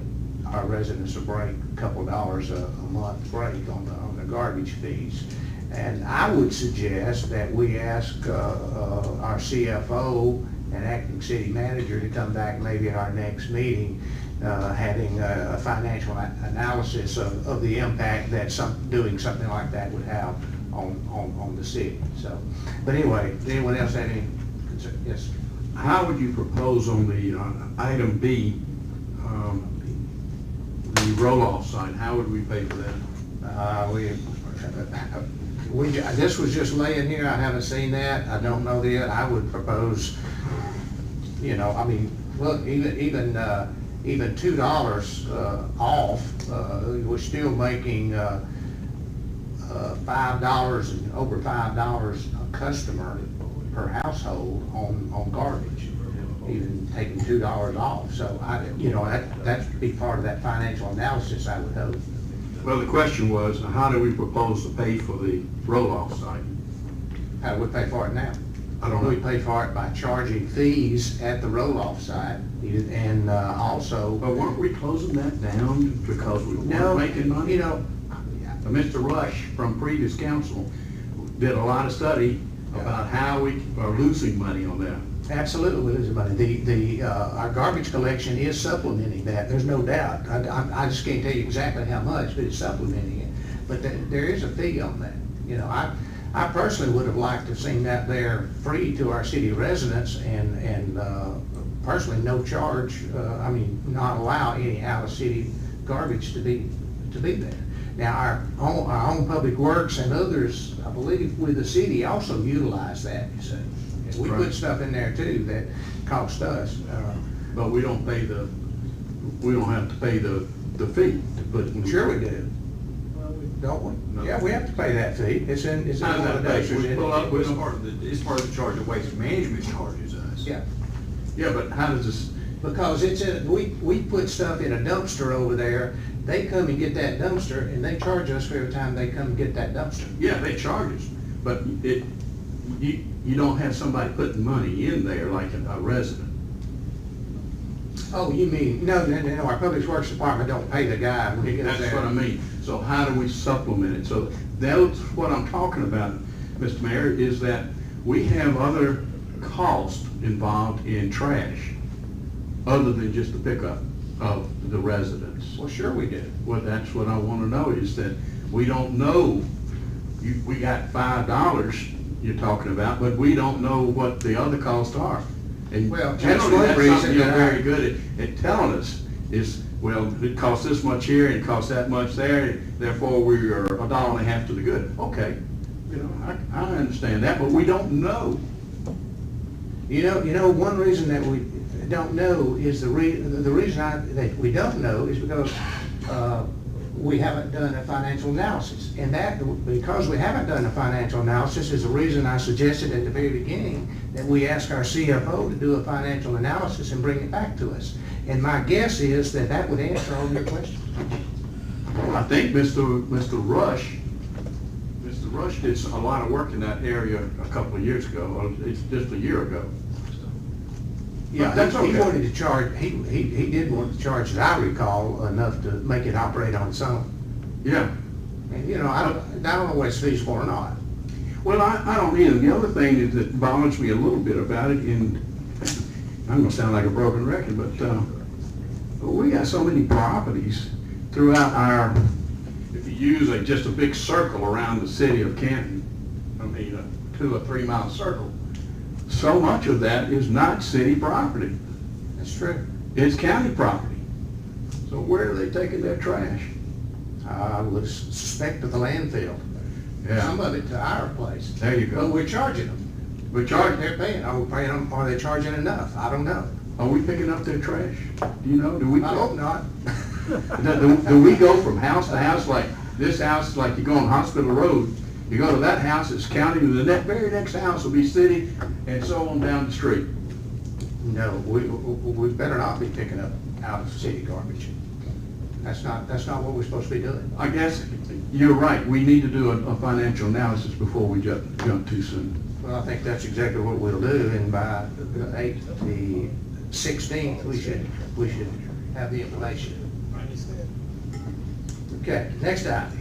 our residents a break, a couple of dollars a month break on the garbage fees. And I would suggest that we ask our CFO and acting city manager to come back maybe at our next meeting, having a financial analysis of the impact that doing something like that would have on the city. So, but anyway, does anyone else have any concern? Yes. How would you propose on the item B, the roll-off side? How would we pay for that? This was just laying here. I haven't seen that. I don't know I would propose, I mean, look, even $2 off, we're still making $5 and over $5 a customer per household on garbage, even taking $2 off. So that would be part of that financial analysis, I would hope. Well, the question was, how do we propose to pay for the roll-off site? How do we pay for it now? I don't know. We pay for it by charging fees at the roll-off site, and also. But weren't we closing that down because we weren't making money? Mr. Rush from previous council did a lot of study about how we are losing money on that. Absolutely, we're losing money. Our garbage collection is supplementing that. There's no doubt. I just can't tell you exactly how much, but it's supplementing it. But there is a fee on that. I personally would have liked to have seen that there free to our city residents, and personally no charge. Not allow any out of city garbage to be there. Now, our own public works and others, I believe, with the city also utilize that. You see, we put stuff in there too that cost us. But we don't have to pay the fee to put it in. Sure we do. Don't we? No. Yeah, we have to pay that fee. It's in How does that pay? It's part of the charge of waste management charges us. Yeah. Yeah, but how does this? Because we put stuff in a dumpster over there. They come and get that dumpster, and they charge us for every time they come and get that dumpster. Yeah, they charge us, but you don't have somebody putting money in there like a resident. Oh, you mean, no, our public works department don't pay the guy when he gets there. That's what I mean. So how do we supplement it? So that's what I'm talking about, Mr. Mayor, is that we have other cost involved in trash, other than just the pickup of the residents? Well, sure we do. Well, that's what I want to know, is that we don't know, we got $5 you're talking about, but we don't know what the other costs are. And Well, that's generally, one that's reason something you're that very good at telling us, is, well, it costs this much here, and it costs that much there, therefore we are $1.50 to the good. Okay, you know, I understand that, but we don't know. You know, one reason that we don't know is the reason that we don't know is because we haven't done a financial analysis. And that, because we haven't done a financial analysis, is the reason I suggested at the very beginning that we ask our CFO to do a financial analysis and bring it back to us. And my guess is that that would answer all your questions. I think Mr. Rush did a lot of work in that area a couple of years ago, or it's just a year ago. Yeah, That's he okay. wanted to charge, he did want to charge, as I recall, enough to make it operate on its own. Yeah. And, you know, I don't know whether it's feasible or not. Well, I don't either. The other thing is that bothers me a little bit about it, and I'm gonna sound like a broken record, but we got so many properties throughout our, if you use just a big circle around the city of Canton, I mean, a 2 or 3 mile circle, so much of that is not city property. That's true. It's county property. So where are they taking their trash? I would suspect of the landfill. Yeah. Some of it to our place. There you But go. we're charging them. We're charging. They're paying. Are we paying them? Are they charging enough? I don't know. Are we picking up their trash? Do you know? Do we? I hope not. Do we go from house to house, like this house, like you go on Hospital Road, you go to that house, it's county, and the very next house will be city, and so on down the street? No, we better not be picking up out of city garbage. That's not what we're supposed to be doing. I guess you're right, we need to do a financial analysis before we jump too soon. Well, I think that's exactly what we'll do, and by the 16th, we should have the information. Okay, next item.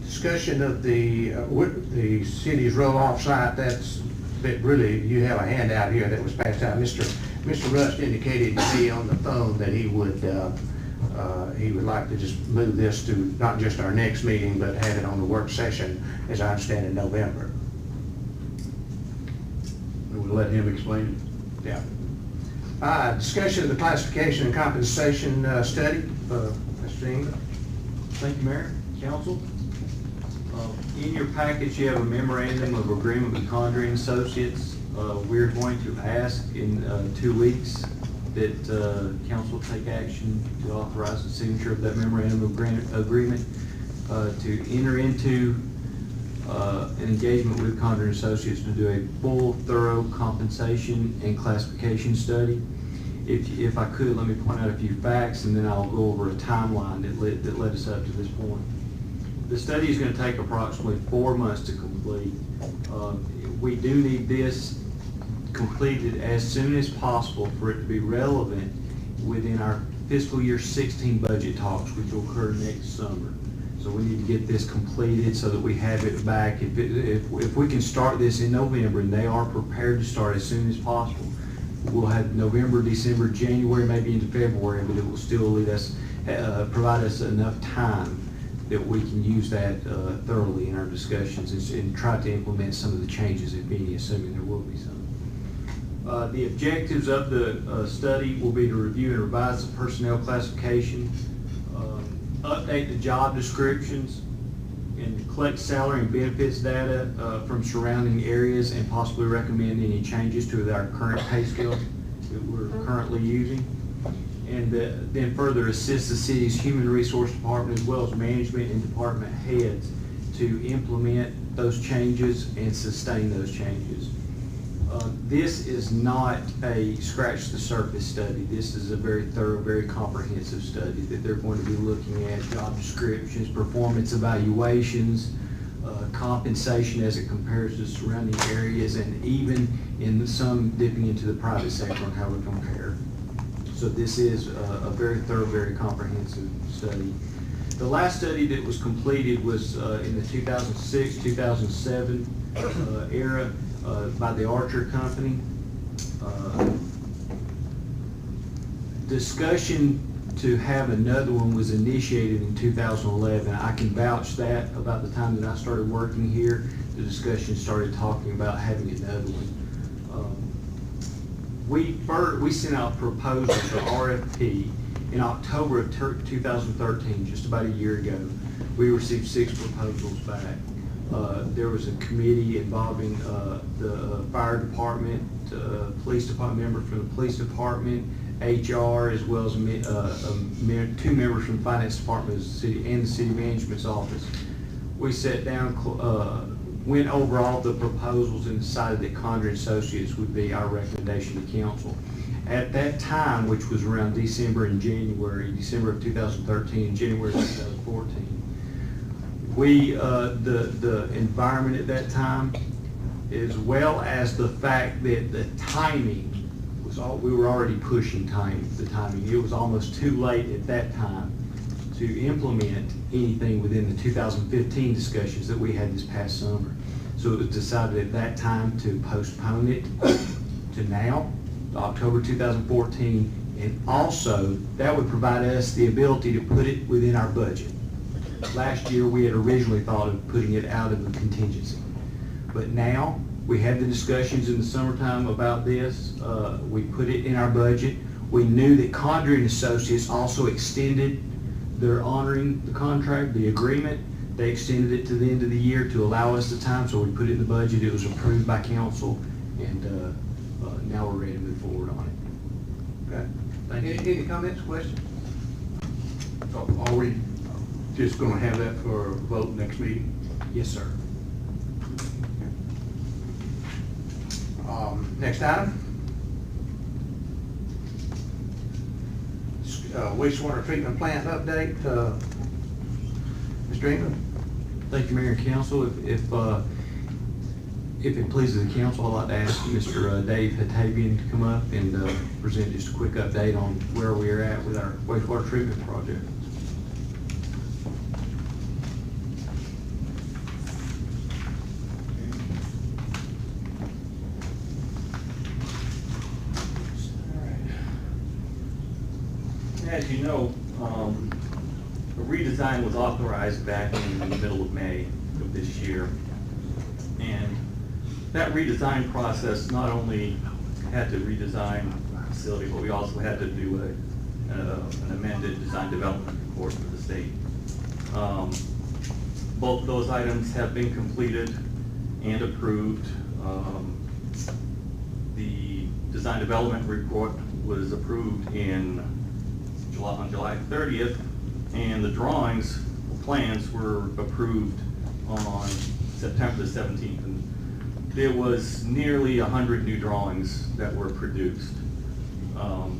Discussion of the city's roll-off site. That really, you have a handout here that was passed out. Mr. Rust indicated to me on the phone that he would like to just move this to not just our next meeting, but have it on the work session, as I understand, in November. We'll let him explain it. Yeah. Discussion of the classification and compensation study. Mr. Ingram. Thank you, Mayor, Council. In your package, you have a memorandum of agreement with Condren Associates. We're going to ask in 2 weeks that council take action to authorize the signature of that memorandum of agreement to enter into an engagement with Condren Associates to do a full, thorough compensation and classification study. If I could, let me point out a few facts, and then I'll go over a timeline that led us up to this point. The study is going to take approximately 4 months to complete. We do need this completed as soon as possible for it to be relevant within our fiscal year 16 budget talks, which will occur next summer. So we need to get this completed so that we have it back. If we can start this in November, and they are prepared to start as soon as possible, we'll have November, December, January, maybe into February, but it will still lead us, provide us enough time that we can use that thoroughly in our discussions and try to implement some of the changes, if any, assuming there will be some. The objectives of the study will be to review and revise the personnel classification, update the job descriptions, and collect salary and benefits data from surrounding areas, and possibly recommend any changes to our current pay scale that we're currently using. And then further assist the city's human resource department as well as management and department heads to implement those changes and sustain those changes. This is not a scratch the surface study. This is a very thorough, very comprehensive study that they're going to be looking at job descriptions, performance evaluations, compensation as it compares to surrounding areas, and even in some dipping into the private sector on how we compare. So this is a very thorough, very comprehensive study. The last study that was completed was in the 2006, 2007 era by the Archer Company. Discussion to have another one was initiated in 2011. I can vouch that about the time that I started working here, the discussion started talking about having another one. We sent out proposals to RFP in October of 2013, just about a year ago. We received 6 proposals back. There was a committee involving the fire department, police department member from the police department, HR, as well as 2 members from the finance department and the city management's office. We sat down, went over all the proposals and decided that Condren Associates would be our recommendation to council. At that time, which was around December and January, December of 2013 and January of 2014, the environment at that time, as well as the fact that the timing was we were already pushing the timing. It was almost too late at that time to implement anything within the 2015 discussions that we had this past summer. So it was decided at that time to postpone it to now, October 2014, and also that would provide us the ability to put it within our budget. Last year we had originally thought of putting it out of the contingency, but now we had the discussions in the summertime about this. We put it in our budget. We knew that Condren Associates also extended their honoring the contract, the agreement. They extended it to the end of the year to allow us the time, so we put it in the budget. It was approved by council, and now we're ready to move forward on it. Okay. Thank you. Any comments, questions? Are we just gonna have that for a vote next meeting? Yes, sir. Next item. Wastewater treatment plant update. Mr. England. Thank you, Mayor and Council. If it pleases the council, I'd like to ask Mr. Dave Hatabian to come up and present just a quick update on where we are at with our wastewater treatment project. As you know, a redesign was authorized back in the middle of May of this year. And that redesign process not only had to redesign the facility, but we also had to do an amended design development report for the state. Both of those items have been completed and approved. The design development report was approved on July 30th, and the drawings, plans were approved on September the 17th. And there was nearly 100 new drawings that were produced. The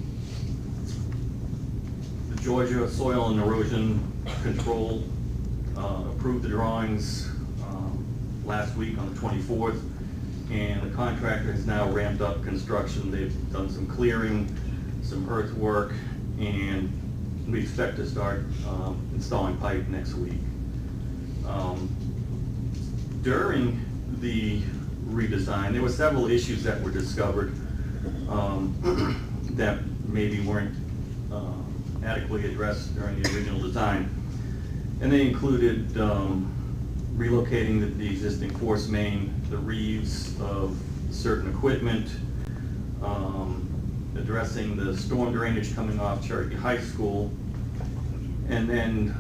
Georgia Soil and Erosion Control approved the drawings last week on the 24th, and the contractor has now ramped up construction. They've done some clearing, some earthwork, and we expect to start installing pipe next week. During the redesign, there were several issues that were discovered that maybe weren't adequately addressed during the original design. And they included relocating the existing force main, the reeves of certain equipment, addressing the storm drainage coming off Cherokee High School, and then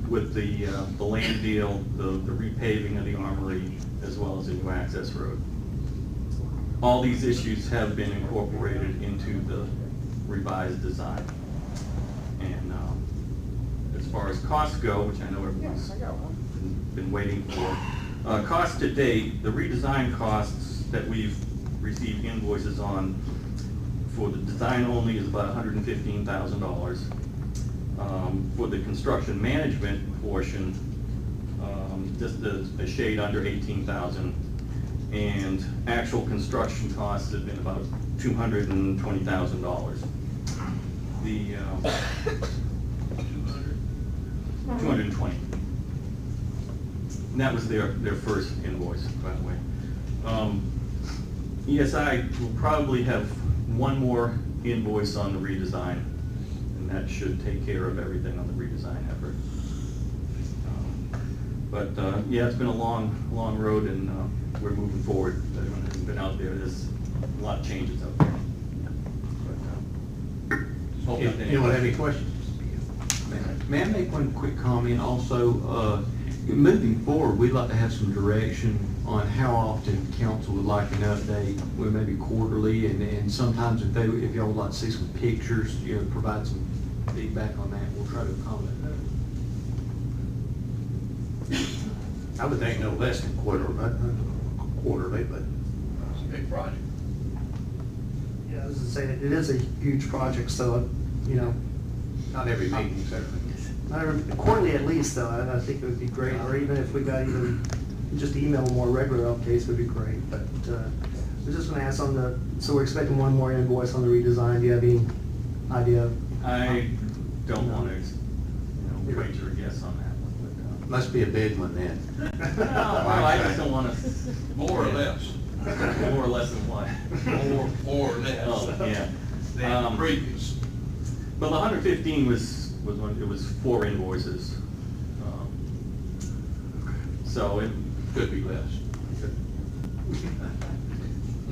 with the land deal, the repaving of the armory, as well as a new access road. All these issues have been incorporated into the revised design. And as far as costs go, which I know everyone's been waiting for, cost to date, the redesign costs that we've received invoices on for the design only is about $115,000. For the construction management portion, just a shade under $18,000, and actual construction costs have been about $220,000. 220. And that was their first invoice, by the way. ESI will probably have one more invoice on the redesign, and that should take care of everything on the redesign effort. Yeah, it's been a long road, and we're moving forward. Everyone has been out there. There's a lot of changes out there. Hope nothing- Anyone have any questions? May I make one quick comment also? Moving forward, we'd like to have some direction on how often council would like an update, well, maybe quarterly, and sometimes if y'all would like to see some pictures, provide some feedback on that, we'll try to accommodate that. I would think no less than quarterly, but It's a big project. Yeah, as I say, it is a huge project, so, not every meeting, certainly. quarterly at least, though, I think it would be great, or even if we got even just email more regular updates would be great, but, we're just gonna ask so we're expecting one more invoice on the redesign. Do you have any idea? I don't want to, wager a guess on that one. Must be a big one then. No, I just don't want to. More or less. More or less than what? More or less. Oh, yeah. Than the previous. Well, the 115 was when it was 4 invoices. So it Could be less.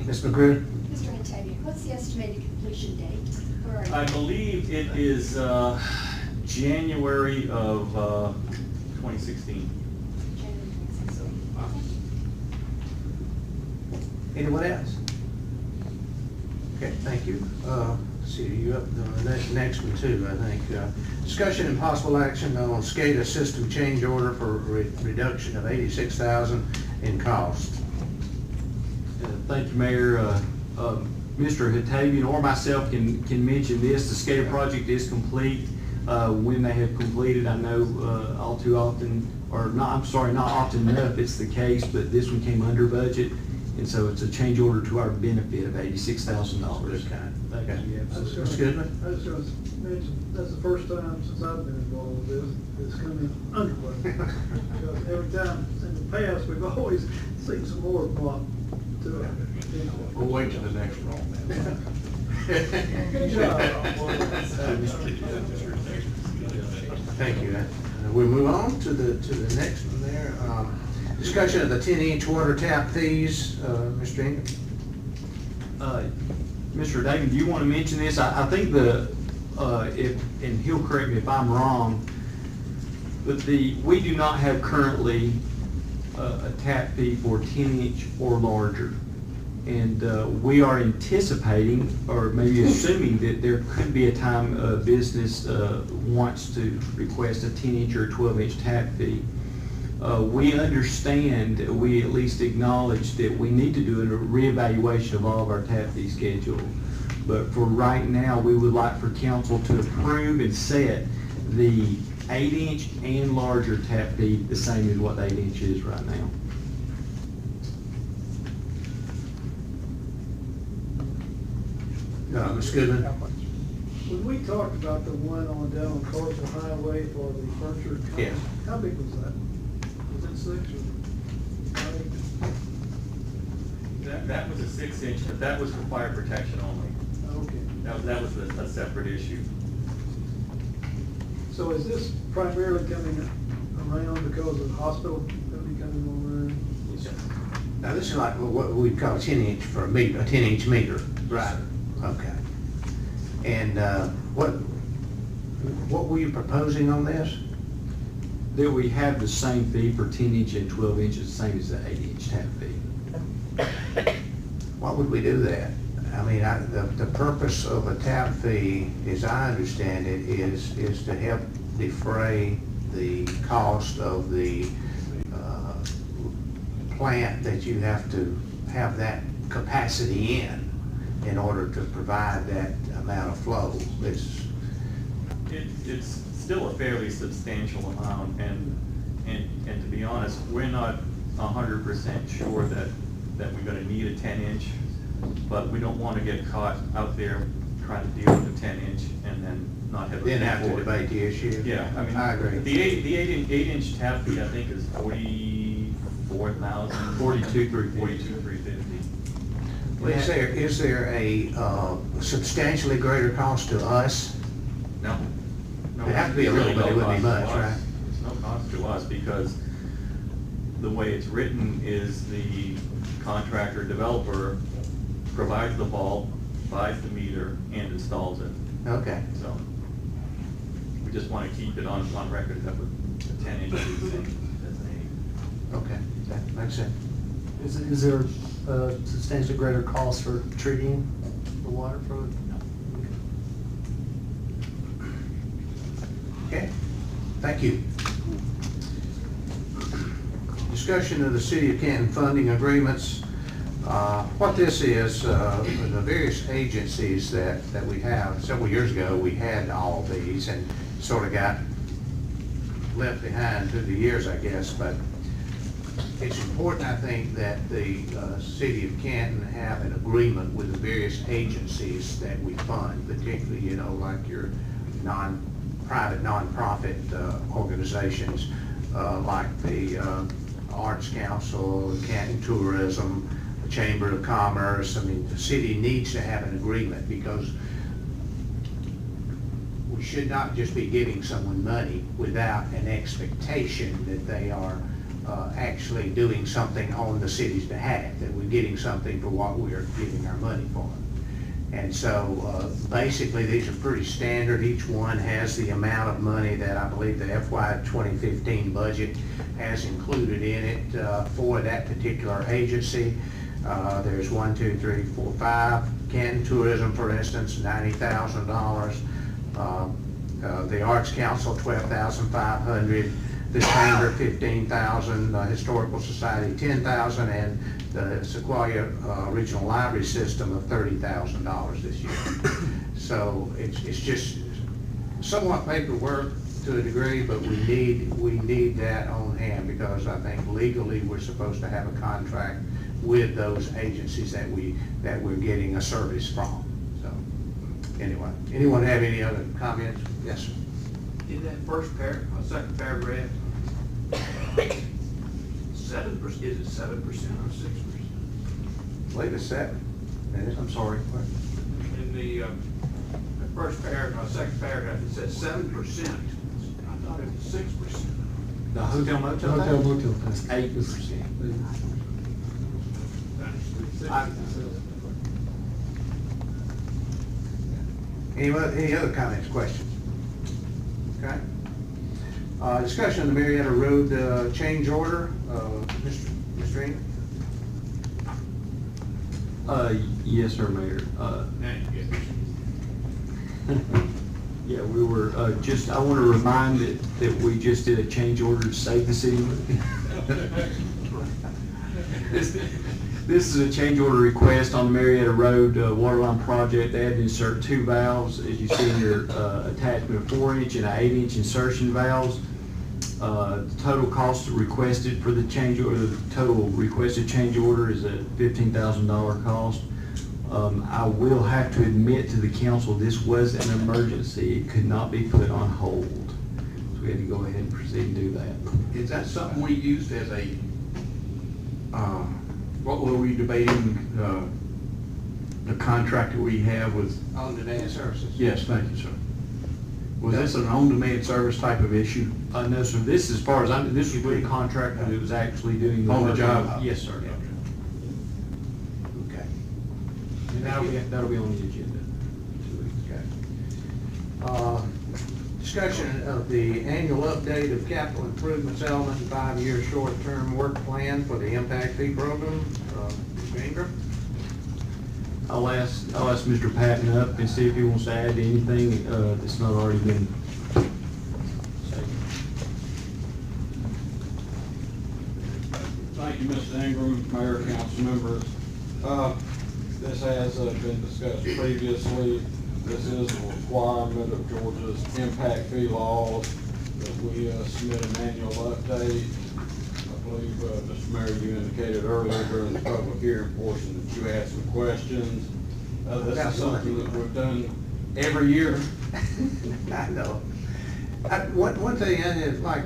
Ms. McGrew? Mr. Hatavia, what's the estimated completion date for our? I believe it is January of 2016. January 2016? Anyone else? Okay, thank you. Let's see, you up the next one too, I think. Discussion and possible action on SCADA system change order for reduction of $86,000 in cost. Thank you, Mayor. Mr. Hatavian or myself can mention this. The SCADA project is complete. When they have completed, I know all too often, or not, I'm sorry, not often enough it's the case, but this one came under budget, and so it's a change order to our benefit of $86,000. Good kind. Thank you. Ms. Goodman? I was going to mention, that's the first time since I've been involved with this, it's come in under budget. Because every time in the past, we've always seen some more plot to it. We'll wait till the next roll, man. Good job. Thank you. We'll move on to the next one there. Discussion of the 10-inch water tap fees, Mr. Ingram. Mr. David, do you want to mention this? I think and he'll correct me if I'm wrong, but we do not have currently a tap fee for 10-inch or larger. And we are anticipating, or maybe assuming, that there could be a time a business wants to request a 10-inch or 12-inch tap fee. We understand, we at least acknowledge that we need to do a reevaluation of all of our tap fee schedule. But for right now, we would like for council to approve and set the 8-inch and larger tap fee the same as what the 8-inch is right now. Ms. Goodman? When we talked about the one down on Carson Highway for the furniture company, Yeah. how big was that? Was it 6 or 8? That was a 6-inch, but that was for fire protection only. Okay. That was a separate issue. So is this primarily coming around because of the hospital going to be coming around? Now, this is like what we call a 10-inch for a meter, a 10-inch meter. Right. Okay. And what were you proposing on this? That we have the same fee for 10-inch and 12-inch, the same as the 8-inch tap fee. Why would we do that? I mean, the purpose of a tap fee, as I understand it, is to help defray the cost of the plant that you have to have that capacity in order to provide that amount of flow. It's still a fairly substantial amount, and to be honest, we're not 100% sure that we're going to need a 10-inch, but we don't want to get caught out there trying to deal with a 10-inch and then not have a. Didn't have to 10-foot. debate the issue. Yeah, I mean. I agree. The 8-inch tap fee, I think, is 44,000. 42,350. Well, is there a substantially greater cost to us? No. No, It'd have to be a really little, but it no wouldn't be cost to much, us. right? It's no cost to us because the way it's written is the contractor developer provides the bulb, buys the meter, and installs it. Okay. So we just want to keep it on record that with the 10-inch is the same as an 8. Okay, that makes sense. Is there a substantially greater cost for treating the water from it? Okay, thank you. Discussion of the City of Canton funding agreements. What this is, the various agencies that we have, several years ago, we had all of these and sort of got left behind through the years, I guess, but it's important, I think, that the City of Canton have an agreement with the various agencies that we fund, particularly, you know, like your private nonprofit organizations, like the Arts Council, Canton Tourism, the Chamber of Commerce. I mean, the city needs to have an agreement because we should not just be giving someone money without an expectation that they are actually doing something on the city's behalf, that we're getting something for what we're giving our money for. And so basically these are pretty standard. Each one has the amount of money that I believe the FY 2015 budget has included in it for that particular agency. There's 1, 2, 3, 4, 5. Canton Tourism, for instance, $90,000. The Arts Council, $12,500. The Chamber, $15,000. Historical Society, $10,000, and the Sequoia Regional Library System of $30,000 this year. So it's just somewhat paperwork to a degree, but we need that on hand because I think legally we're supposed to have a contract with those agencies that we're getting a service from. So anyway, anyone have any other comments? Yes, sir. In that first second paragraph, 7%, is it 7% or 6%? I believe it's 7. I'm sorry. In the first paragraph, second paragraph, it says 7%. I thought it was 6%. The hotel motel? Hotel motel tax. 8%. Any other comments, questions? Okay. Discussion of the Marietta Road change order. Mr. Ingram? Yes, sir, Mayor. Yeah, we were I want to remind that we just did a change order to save the city money. This is a change order request on the Marietta Road waterline project. They had to insert 2 valves, as you see in your attachment, a 4-inch and an 8-inch insertion valves. The total cost requested for the change order, the total requested change order is a $15,000 cost. I will have to admit to the council, this was an emergency. It could not be put on hold. So we had to go ahead and proceed and do that. Is that something we used as a, what were we debating, the contract that we have with? On-demand services. Yes, thank you, sir. Was this an on-demand service type of issue? No, sir, this, as far as I know, this was with a contractor that was actually doing the On the work. job? Yes, sir. Okay. And that'll be on the agenda. Okay. Discussion of the annual update of capital improvements element and 5-year short-term work plan for the impact fee program. Mr. Ingram? I'll ask Mr. Patton up and see if he wants to add anything that's not already been said. Thank you, Mr. Ingram, Mayor, council members. This has been discussed previously. This is a requirement of Georgia's impact fee laws that we submit an annual update. I believe, Mr. Mayor, you indicated earlier during the public hearing portion that you had some questions. This is something that we've done every year. I know. One thing, I have, like,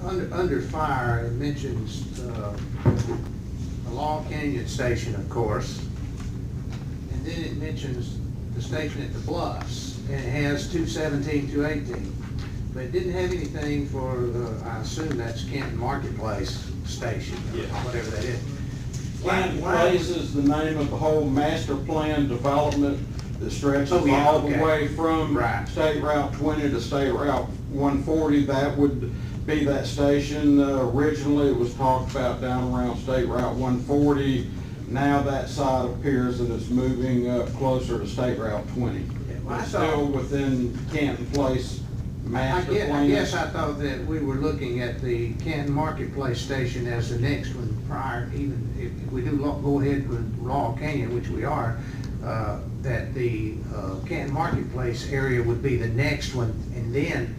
under fire, it mentions the Law Canyon Station, of course, and then it mentions the station at the Bluffs, and it has 217, 218. But it didn't have anything for the, I assume that's Canton Marketplace Station, Yeah. whatever that is. Canton Place is the name of the whole master plan development that stretches Oh, yeah, all the okay. way from Right. State Route 20 to State Route 140. That would be that station. Originally, it was talked about down around State Route 140. Now that side appears that it's moving closer to State Route 20. well, I It's thought- still within Canton Place master I plan. guess I thought that we were looking at the Canton Marketplace Station as the next one prior, even if we do go ahead with Law Canyon, which we are, that the Canton Marketplace area would be the next one, and then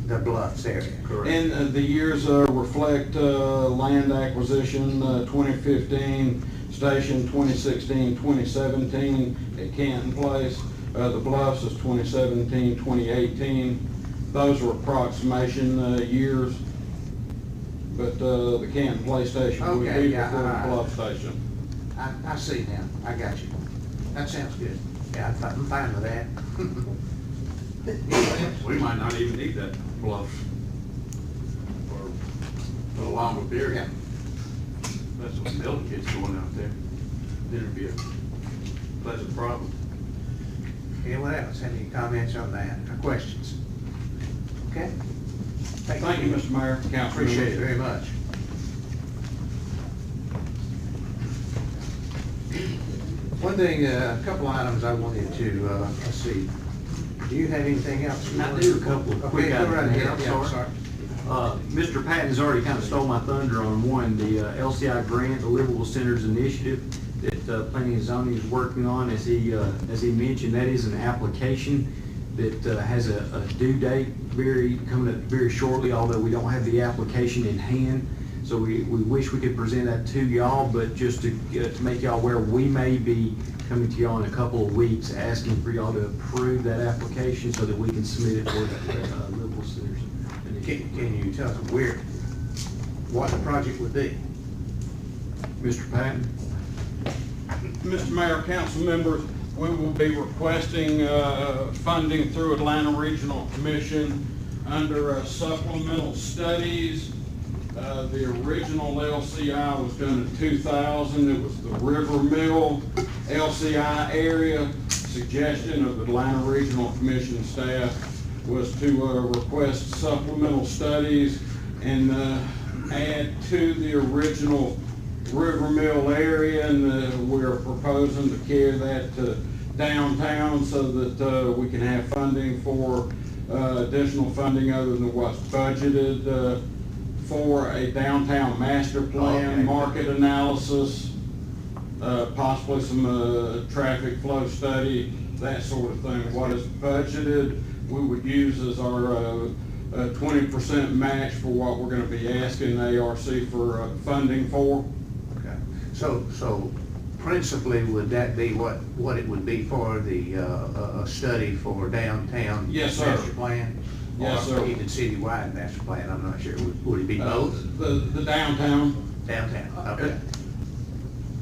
the Bluffs area. Correct. And the years reflect land acquisition, 2015, station 2016, 2017 at Canton Place. The Bluffs is 2017, 2018. Those are approximation years, but the Canton Place station would Okay, be yeah, before the Bluff station. I see now, I got you. That sounds good. Yeah, I'm fine with that. We might not even need that bluff for a longer period. That's what the other kids going out there. Then it'd be a pleasant problem. Anyone else have any comments on that, or questions? Okay? Thank you, Mr. Mayor, council. Appreciate it very much. One thing, a couple items I wanted to, let's see. Do you have anything else? you I want do, to- a couple of Okay, quick go items, right Mayor. ahead. I'm Yeah, I'm sorry. sorry. Mr. Patton's already kind of stole my thunder on one, the LCI grant, the Livable Centers Initiative that Planning and Zoning is working on. As he mentioned, that is an application that has a due date coming up very shortly, although we don't have the application in hand. So we wish we could present that to y'all, but just to make y'all aware, we may be coming to y'all in a couple of weeks asking for y'all to approve that application so that we can submit it for the Livable Centers Initiative. Can you tell us what the project would be? Mr. Patton? Mr. Mayor, council members, we will be requesting funding through Atlanta Regional Commission under supplemental studies. The original LCI was done in 2000. It was the River Mill LCI area. Suggestion of Atlanta Regional Commission staff was to request supplemental studies and add to the original River Mill area, and we're proposing to carry that to downtown so that we can have funding for additional funding other than what's budgeted for a downtown master plan, Okay. market analysis, possibly some traffic flow study, that sort of thing. What is budgeted, we would use as our 20% match for what we're going to be asking the ARC for funding for. Okay. So principally, would that be what it would be for the, a study for downtown? Yes, sir. Master plan? Yes, Or sir. even citywide master plan, I'm not sure. Would it be both? The downtown. Downtown, okay.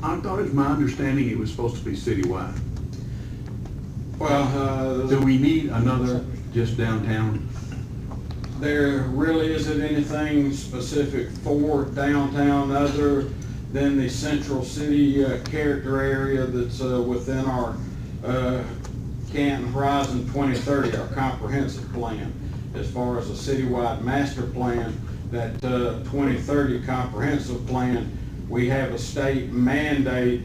I thought it was my understanding it was supposed to be citywide. Well, Do we need another just downtown? there really isn't anything specific for downtown other than the central city character area that's within our Canton Horizon 2030, our comprehensive plan. As far as a citywide master plan, that 2030 comprehensive plan, we have a state mandate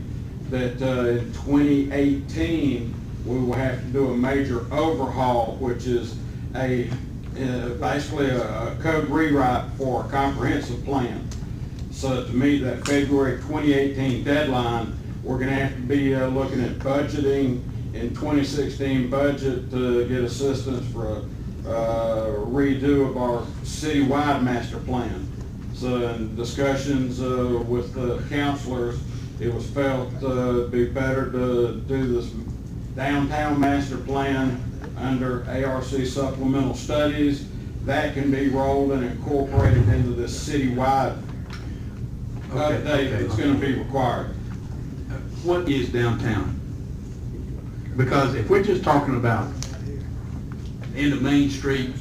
that in 2018, we will have to do a major overhaul, which is basically a code rewrite for a comprehensive plan. So to meet that February 2018 deadline, we're going to have to be looking at budgeting in 2016 budget to get assistance for a redo of our citywide master plan. So in discussions with the counselors, It was felt it'd be better to do this downtown master plan under ARC supplemental studies. That can be rolled and incorporated into this citywide update that's going to be required. What is downtown? Because if we're just talking about into Main Street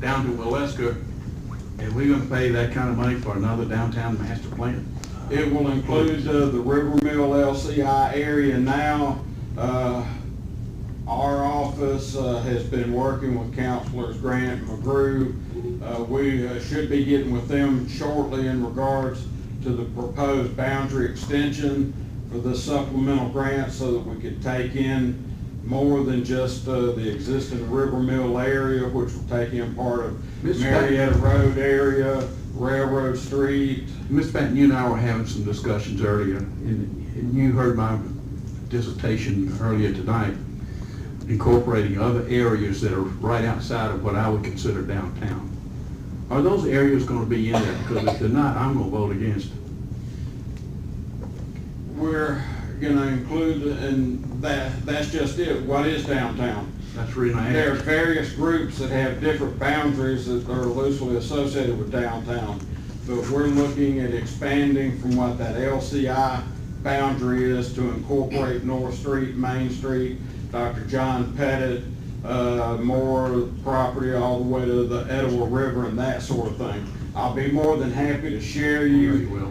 down to Waleska, and we're gonna pay that kind of money for another downtown master plan? It will include the Rivermill LCI area now. Our office has been working with Councilors Grant and McGrew. We should be getting with them shortly in regards to the proposed boundary extension for the supplemental grant so that we could take in more than just the existing Rivermill area, which will take in part of Marietta Road area, Railroad Street. Ms. Patton, you and I were having some discussions earlier, and you heard my dissertation earlier tonight, incorporating other areas that are right outside of what I would consider downtown. Are those areas going to be in there? Because if they're not, I'm going to vote against it. We're going to include, and that's just it. What is downtown? That's the reason I asked. There are various groups that have different boundaries that are loosely associated with downtown. But we're looking at expanding from what that LCI boundary is to incorporate North Street, Main Street, Dr. John Pettit, more property all the way to the Etowah River and that sort of thing. I'll be more than happy to share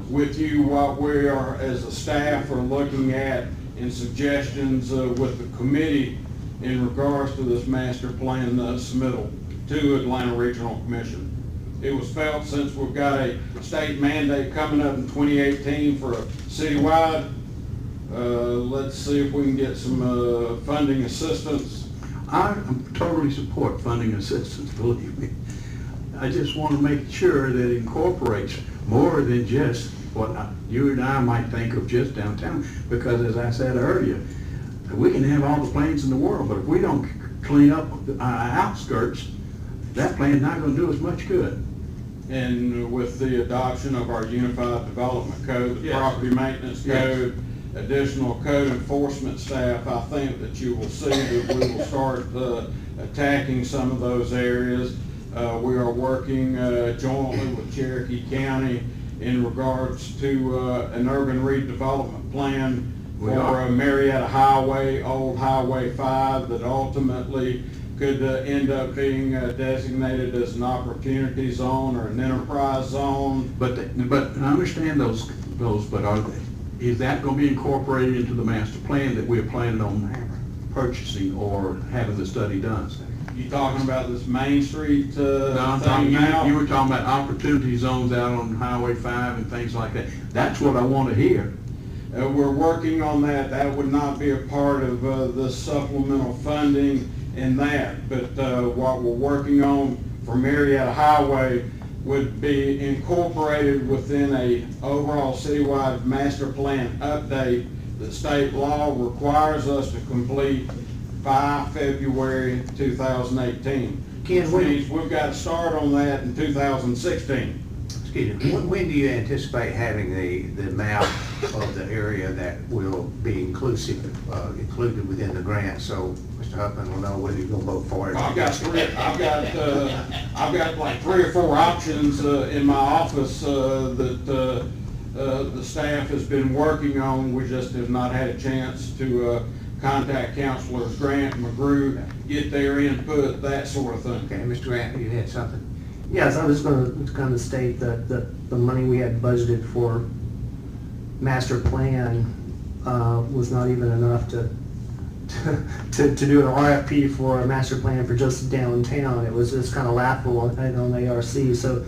with you what we are, as a staff, are looking at in suggestions with the committee in regards to this master plan submittal to Atlanta Regional Commission. It was felt, since we've got a state mandate coming up in 2018 for a citywide, let's see if we can get some funding assistance. I totally support funding assistance, believe me. I just want to make sure that it incorporates more than just what you and I might think of just downtown. Because as I said earlier, we can have all the plans in the world, but if we don't clean up our outskirts, that plan's not going to do us much good. And with the adoption of our Unified Development Code, the Property Maintenance Code, additional code enforcement staff, I think that you will see that we will start attacking some of those areas. We are working jointly with Cherokee County in regards to an urban redevelopment plan for Marietta Highway, Old Highway 5, that ultimately could end up being designated as an opportunity zone or an enterprise zone. But I understand those, but is that going to be incorporated into the master plan that we're planning on purchasing or having the study done? You talking about this Main Street No, I'm talking, you were talking about opportunity zones out on Highway 5 and things like that. That's what I want to hear. We're working on that. That would not be a part of the supplemental funding in that. But what we're working on for Marietta Highway would be incorporated within a overall citywide master plan update that state law requires us to complete by February 2018. Which means we've got to start on that in 2016. Excuse me, when do you anticipate having the map of the area that will be included within the grant, so Mr. Huffman will know whether you're going to vote for it? I've got like 3 or 4 options in my office that the staff has been working on. We just have not had a chance to contact Councilors Grant and McGrew, get their input, that sort of thing. Okay, Mr. Grant, you had something? Yes, I was going to kind of state that the money we had budgeted for master plan was not even enough to do an RFP for a master plan for just downtown. It was just kind of laughable on the ARC. So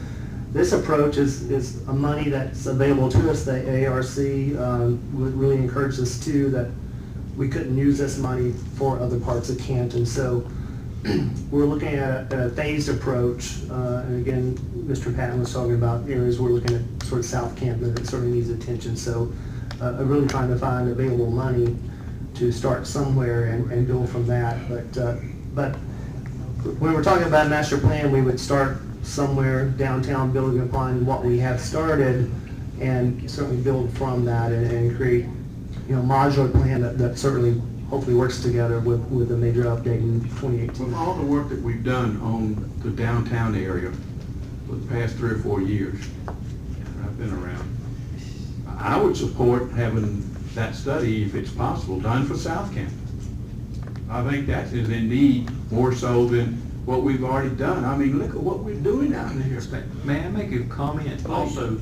this approach is a money that's available to us. The ARC would really encourage us too, that we couldn't use this money for other parts of Canton. So we're looking at a phased approach, and again, Mr. Patton was talking about areas we're looking at, sort of South Canton, that certainly needs attention. So I'm really trying to find available money to start somewhere and build from that. But when we're talking about a master plan, we would start somewhere downtown, building upon what we have started, and certainly build from that and create, you know, modular plan that certainly hopefully works together with a major update in 2018. With all the work that we've done on the downtown area for the past 3 or 4 years, I've been around, I would support having that study, if it's possible, done for South Canton. I think that is indeed more so than what we've already done. I mean, look at what we're doing down here. May I make a comment? Also,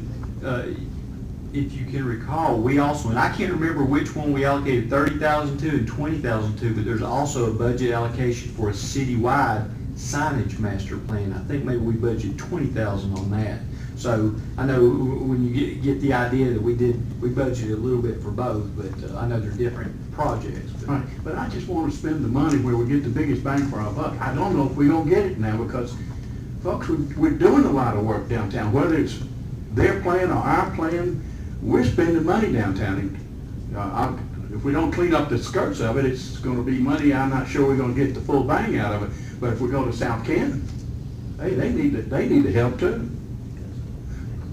if you can recall, we also, and I can't remember which one we allocated 30,000 to and 20,000 to, but there's also a budget allocation for a citywide signage master plan. I think maybe we budgeted 20,000 on that. So I know when you get the idea that we budgeted a little bit for both, but I know they're different projects. Right, but I just want to spend the money where we get the biggest bang for our buck. I don't know if we're gonna get it now, because folks, we're doing a lot of work downtown, whether it's their plan or our plan, we're spending money downtown. If we don't clean up the skirts of it, it's gonna be money I'm not sure we're gonna get the full bang out of it. But if we go to South Canton, hey, they need the help too.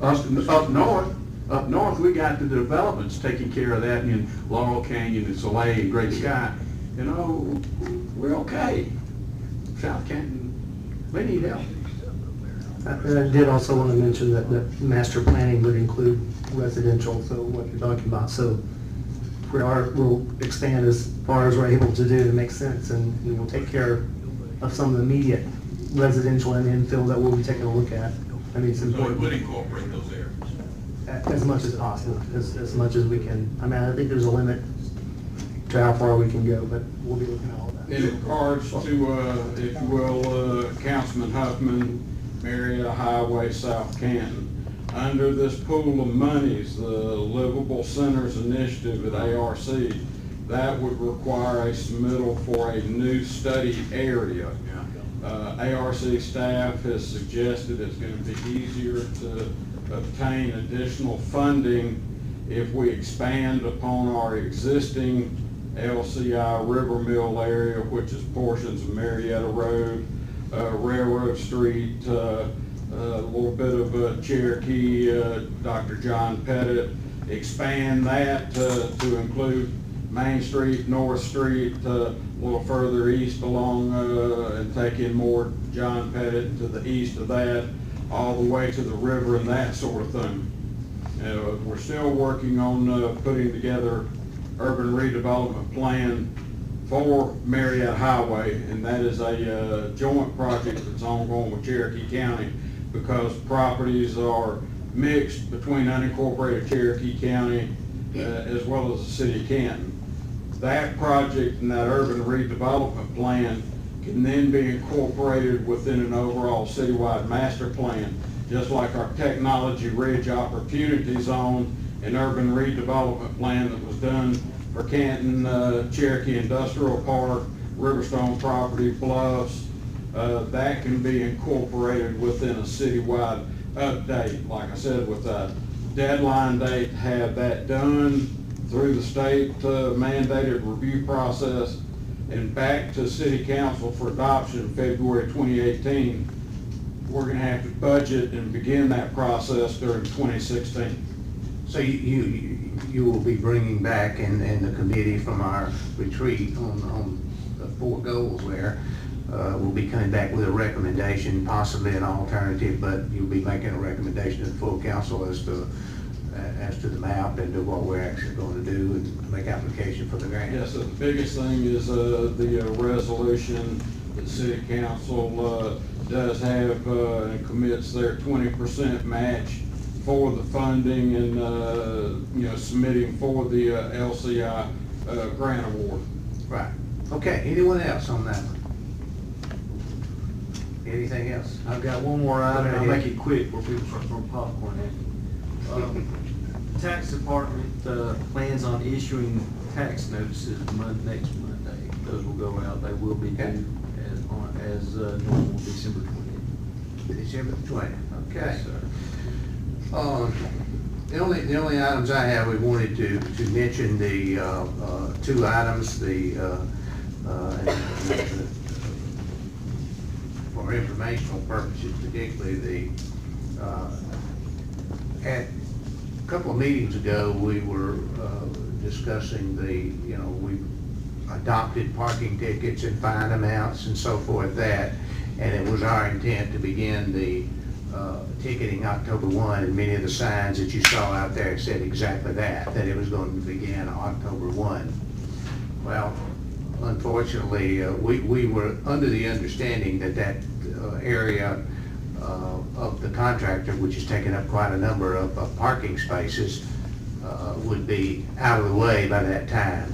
Up north, we got the developments taking care of that in Laurel Canyon and Soleil and Great Sky. You know, we're okay. South Canton, they need help. I did also want to mention that master planning would include residential, so what you're talking about. So we'll expand as far as we're able to do to make sense, and we'll take care of some of the immediate residential and infill that we'll be taking a look at. I mean, it's So it important. would incorporate those areas. As much as possible, as much as we can. I mean, I think there's a limit to how far we can go, but we'll be looking at all that. In regards to, if you will, Councilman Huffman, Marietta Highway, South Canton, under this pool of monies, the Livable Centers Initiative at ARC, that would require a submittal for a new study area. ARC staff has suggested it's going to be easier to obtain additional funding if we expand upon our existing LCI River Mill area, which is portions of Marietta Road, Railroad Street, a little bit of Cherokee, Dr. John Pettit, expand that to include Main Street, North Street, a little further east along and take in more John Pettit to the east of that, all the way to the river and that sort of thing. We're still working on putting together urban redevelopment plan for Marietta Highway, and that is a joint project that's ongoing with Cherokee County, because properties are mixed between unincorporated Cherokee County as well as the city of Canton. That project and that urban redevelopment plan can then be incorporated within an overall citywide master plan, just like our Technology Ridge Opportunity Zone and urban redevelopment plan that was done for Canton, Cherokee Industrial Park, Riverstone Property, Bluffs. That can be incorporated within a citywide update, like I said, with a deadline date to have that done through the state mandated review process and back to City Council for adoption in February 2018. We're going to have to budget and begin that process during 2016. So you will be bringing back in the committee from our retreat on the 4 goals there, we'll be coming back with a recommendation, possibly an alternative, but you'll be making a recommendation to the full council as to the map and to what we're actually going to do and make application for the grant. Yes, so the biggest thing is the resolution that City Council does have and commits their 20% match for the funding and submitting for the LCI grant award. Right. Okay. Anyone else on that one? Anything else? I've got one more item, Go I'll ahead. make it quick before people start throwing popcorn at me. Tax Department plans on issuing tax notices next Monday. Those will go out, they will be due as normal, December 20th. December 20th. Okay. Yes, sir. The only items I have, we wanted to mention the 2 items, for informational purposes, particularly the couple of meetings ago, we were discussing we adopted parking tickets and fine amounts and so forth and it was our intent to begin the ticketing October 1, and many of the signs that you saw out there said exactly that it was going to begin October 1. Well, unfortunately, we were under the understanding that area of the contractor, which has taken up quite a number of parking spaces, would be out of the way by that time.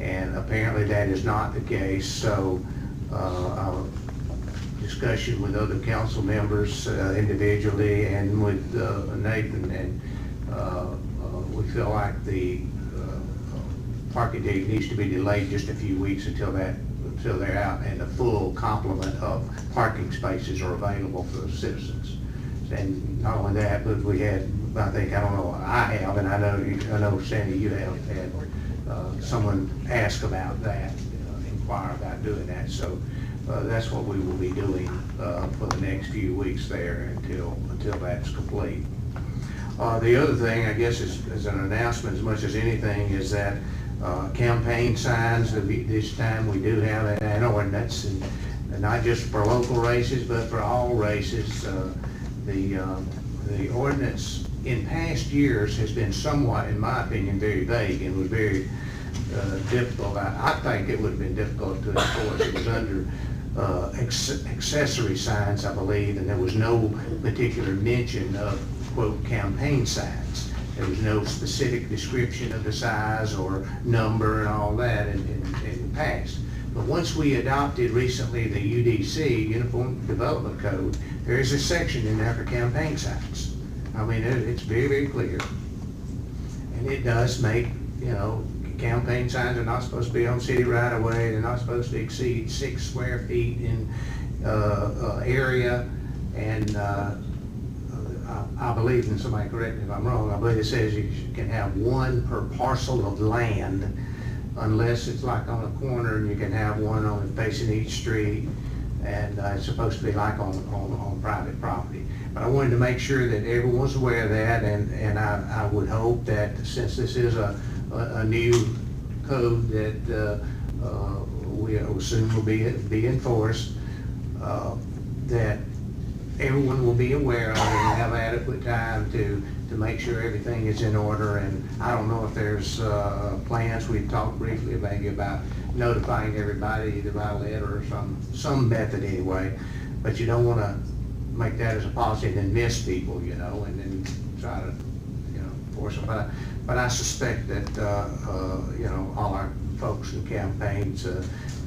And apparently that is not the case, so our discussion with other council members individually and with Nathan, and we feel like the parking ticket needs to be delayed just a few weeks until they're out and a full complement of parking spaces are available for the citizens. And not only that, but we had, I have, and I know Sandy, you have had someone ask about that, inquire about doing that. So that's what we will be doing for the next few weeks there until that's complete. The other thing, I guess, is an announcement as much as anything, is that campaign signs, this time we do have an ordinance, and not just for local races, but for all races. The ordinance in past years has been somewhat, in my opinion, very vague and was very difficult. I think it would have been difficult to enforce. It was under accessory signs, I believe, and there was no particular mention of, quote, campaign signs. There was no specific description of the size or number and all that in the past. But once we adopted recently the UDC, Uniform Development Code, there is a section in there for campaign signs. I mean, it's very, very clear. And it does make, campaign signs are not supposed to be on city right of way. They're not supposed to exceed 6 square feet in area. And I believe, and somebody correct me if I'm wrong, I believe it says you can have one per parcel of land, unless it's like on a corner, and you can have one on facing each street, and it's supposed to be like on private property. But I wanted to make sure that everyone's aware of that, and I would hope that since this is a new code that we assume will be enforced, that everyone will be aware of it and have adequate time to make sure everything is in order. And I don't know if there's plans, we've talked briefly maybe about notifying everybody either by letter or some method anyway, but you don't want to make that as a policy and then miss people, and then try to, force them. But I suspect that, all our folks in campaigns,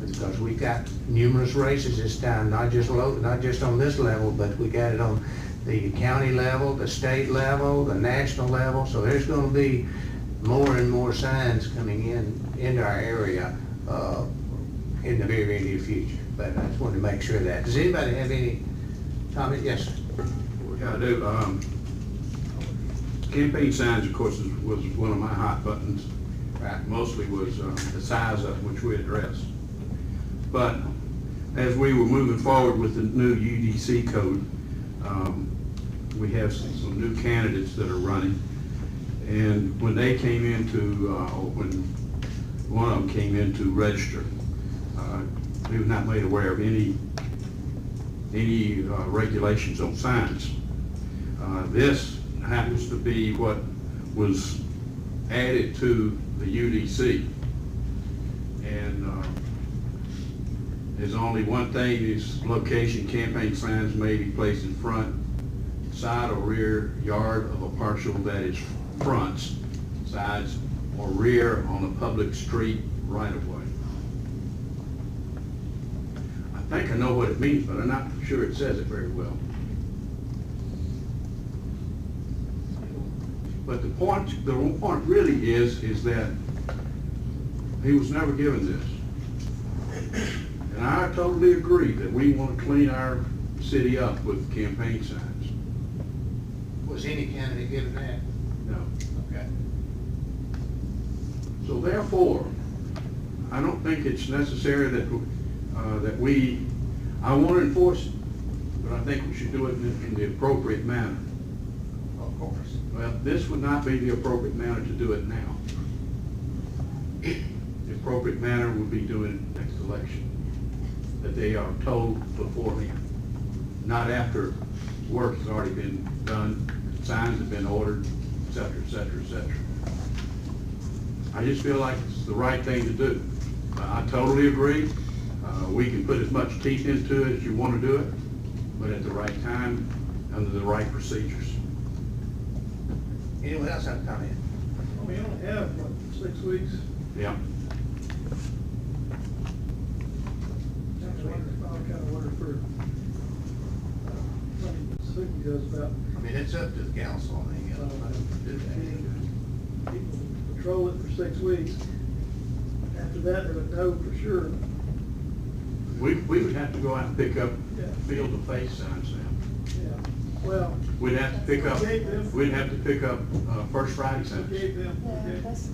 because we've got numerous races this time, not just on this level, but we got it on the county level, the state level, the national level. So there's going to be more and more signs coming into our area in the very, very near future. But I just wanted to make sure of that. Does anybody have any comment? Yes, sir. Yeah, I do. Campaign signs, of course, was one of my hot buttons. Right. Mostly was the size of which we addressed. But as we were moving forward with the new UDC code, we have some new candidates that are running. And when they came when one of them came in to register, he was not made aware of any regulations on signs. This happens to be what was added to the UDC. And there's only one thing, is location campaign signs may be placed in front, side or rear yard of a parcel that is fronts, sides, or rear on a public street right of way. I think I know what it means, but I'm not sure it says it very well. But the point really is that he was never given this. And I totally agree that we want to clean our city up with campaign signs. Was any candidate given that? No. Okay. So therefore, I don't think it's necessary that I want to enforce it, but I think we should do it in the appropriate manner. course. Well, this would not be the appropriate manner to do it now. The appropriate manner would be doing it next election, that they are told beforehand, not after work has already been done, signs have been ordered, et cetera, et cetera, et cetera. I just feel like it's the right thing to do. I totally agree. We can put as much teeth into it as you want to do it, but at the right time, under the right procedures. Anyone else have a comment? Well, we only have, what, 6 weeks? Yeah. I kind of wonder for, Susan goes about, I mean, it's up to the council, I mean, you know, do that. people patrol it for 6 weeks. After that, they would know for sure. We would have to go out and pick up Yeah. field of faith signs now. Yeah, well, We'd have to pick up, First Friday we signs. gave them, Yeah, that's-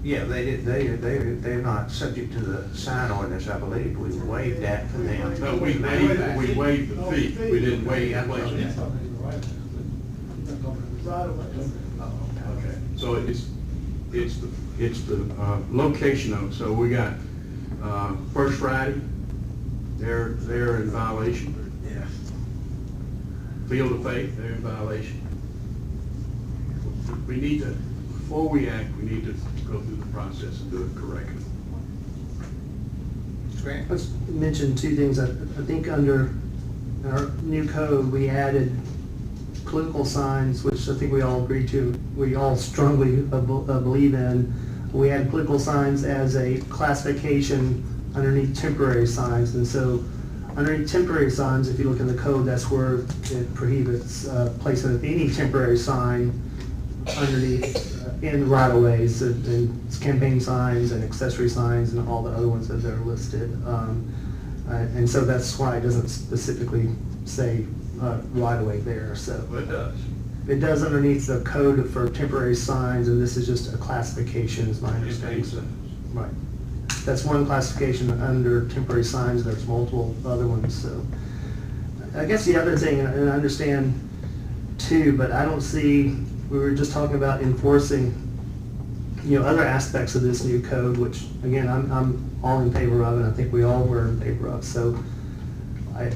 Yeah, they're not subject to the sign ordinance, I believe. We waived that for them. No, we waived the fee. We didn't waive the place. right away. Okay, so it's the location of it. So we got First Friday, they're in violation. Yeah. Field of Faith, they're in violation. We need to, before we act, we need to go through the process and do it correctly. Grant? Let's mention two things. I think under our new code, we added political signs, which I think we all agree to, we all strongly believe in. We added political signs as a classification underneath temporary signs. And so underneath temporary signs, if you look in the code, that's where it prohibits placement of any temporary sign underneath in right-of-ways, and it's campaign signs and accessory signs and all the other ones that are listed. And so that's why it doesn't specifically say right-of-way there, so. Well, it does. It does underneath the code for temporary signs, and this is just a classification, is my understanding. Right. That's one classification under temporary signs, there's multiple other ones, so. I guess the other thing, and I understand too, but I don't see, we were just talking about enforcing, other aspects of this new code, which, again, I'm all in favor of, and I think we all were in favor of, so I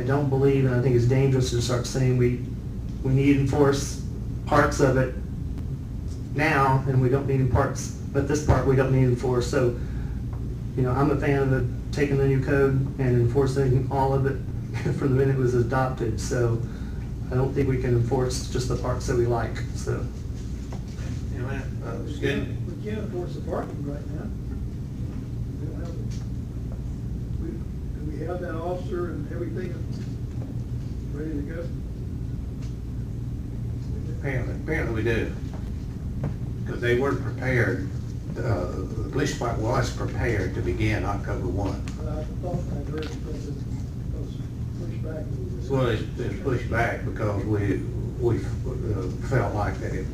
don't believe, and I think it's dangerous to start saying we need to enforce parts of it now, and we don't need parts, but this part we don't need to enforce, so, I'm a fan of taking the new code and enforcing all of it from the minute it was adopted, so I don't think we can enforce just the parts that we like, so. Anyone? We Good. can't enforce the parking right now. We don't have, do we have that officer and everything ready to go? Apparently we do. Because they weren't prepared, the police department was prepared to begin October 1. I thought I heard that it was pushed back. Well, it's pushed back because we felt like that it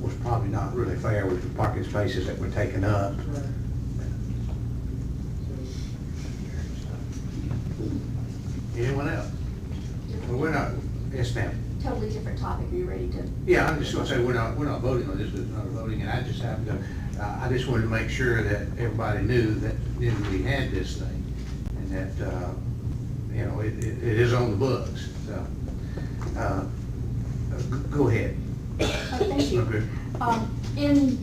was probably not really fair with the parking spaces that were taken up. Right. Anyone else? Well, we're not, yes, ma'am. Totally different topic. Are you ready to? Yeah, I'm just gonna say, we're not voting on this, it's not voting, and I just have to, I just wanted to make sure that everybody knew that we had this thing, and that, it is on the books, so. Go ahead. Thank you. Okay. In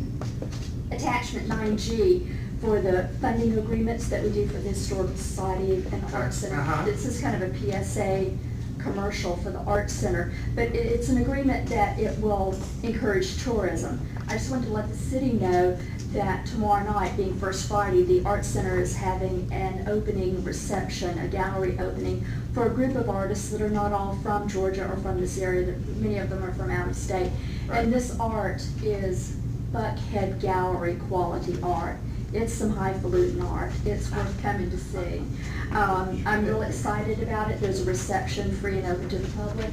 attachment 9G, for the funding agreements that we do for the Historical Society and Arts Center, this is kind of a PSA commercial for the Arts Center, but it's an agreement that it will encourage tourism. I just wanted to let the city know that tomorrow night, being First Friday, the Arts Center is having an opening reception, a gallery opening, for a group of artists that are not all from Georgia or from this area. Many of them are from out of state. Right. And this art is Buckhead Gallery quality art. It's some highfalutin art. It's worth coming to see. I'm real excited about it. There's a reception free and open to the public,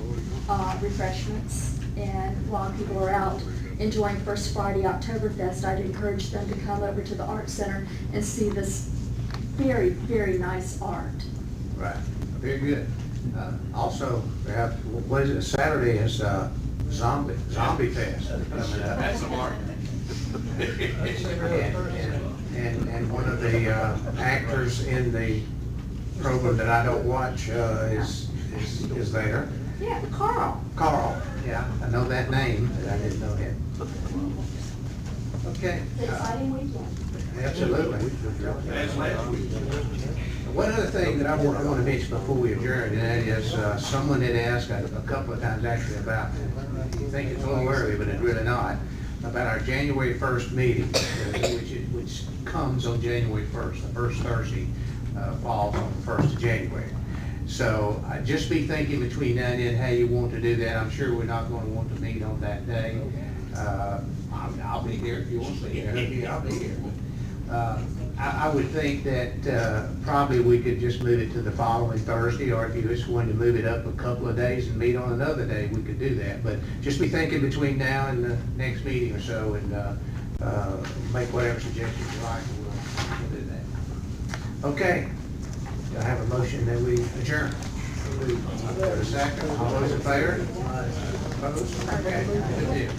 refreshments, and while people are out enjoying First Friday Oktoberfest, I'd encourage them to come over to the Art Center and see this very, very nice art. Right, very good. Also, we have, what is it, Saturday is Zombie Fest coming up. That's a mark. And one of the actors in the program that I don't watch is there. Yeah, Carl. Carl, yeah, I know that name, but I didn't know him. Okay. It's an exciting weekend. Absolutely. That's last week. One other thing that I want to mention before we adjourn, and that is, someone had asked a couple of times actually about, you think it's a little early, but it's really not, about our January 1st meeting, which comes on January 1st, the first Thursday falls on the 1st of January. So just be thinking between now and then how you want to do that. I'm sure we're not going to want to meet on that day. I'll be here if you want to be here. I'll be here. I would think that probably we could just move it to the following Thursday, or if you just wanted to move it up a couple of days and meet on another day, we could do that. But just be thinking between now and the next meeting or so, and make whatever suggestions you like, and we'll do that. Okay. Do I have a motion that we adjourn? Got a second? All those in favor? Opposed? Okay, good deal.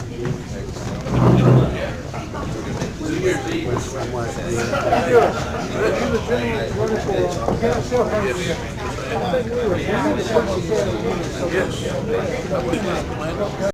New Year's Eve. Yes.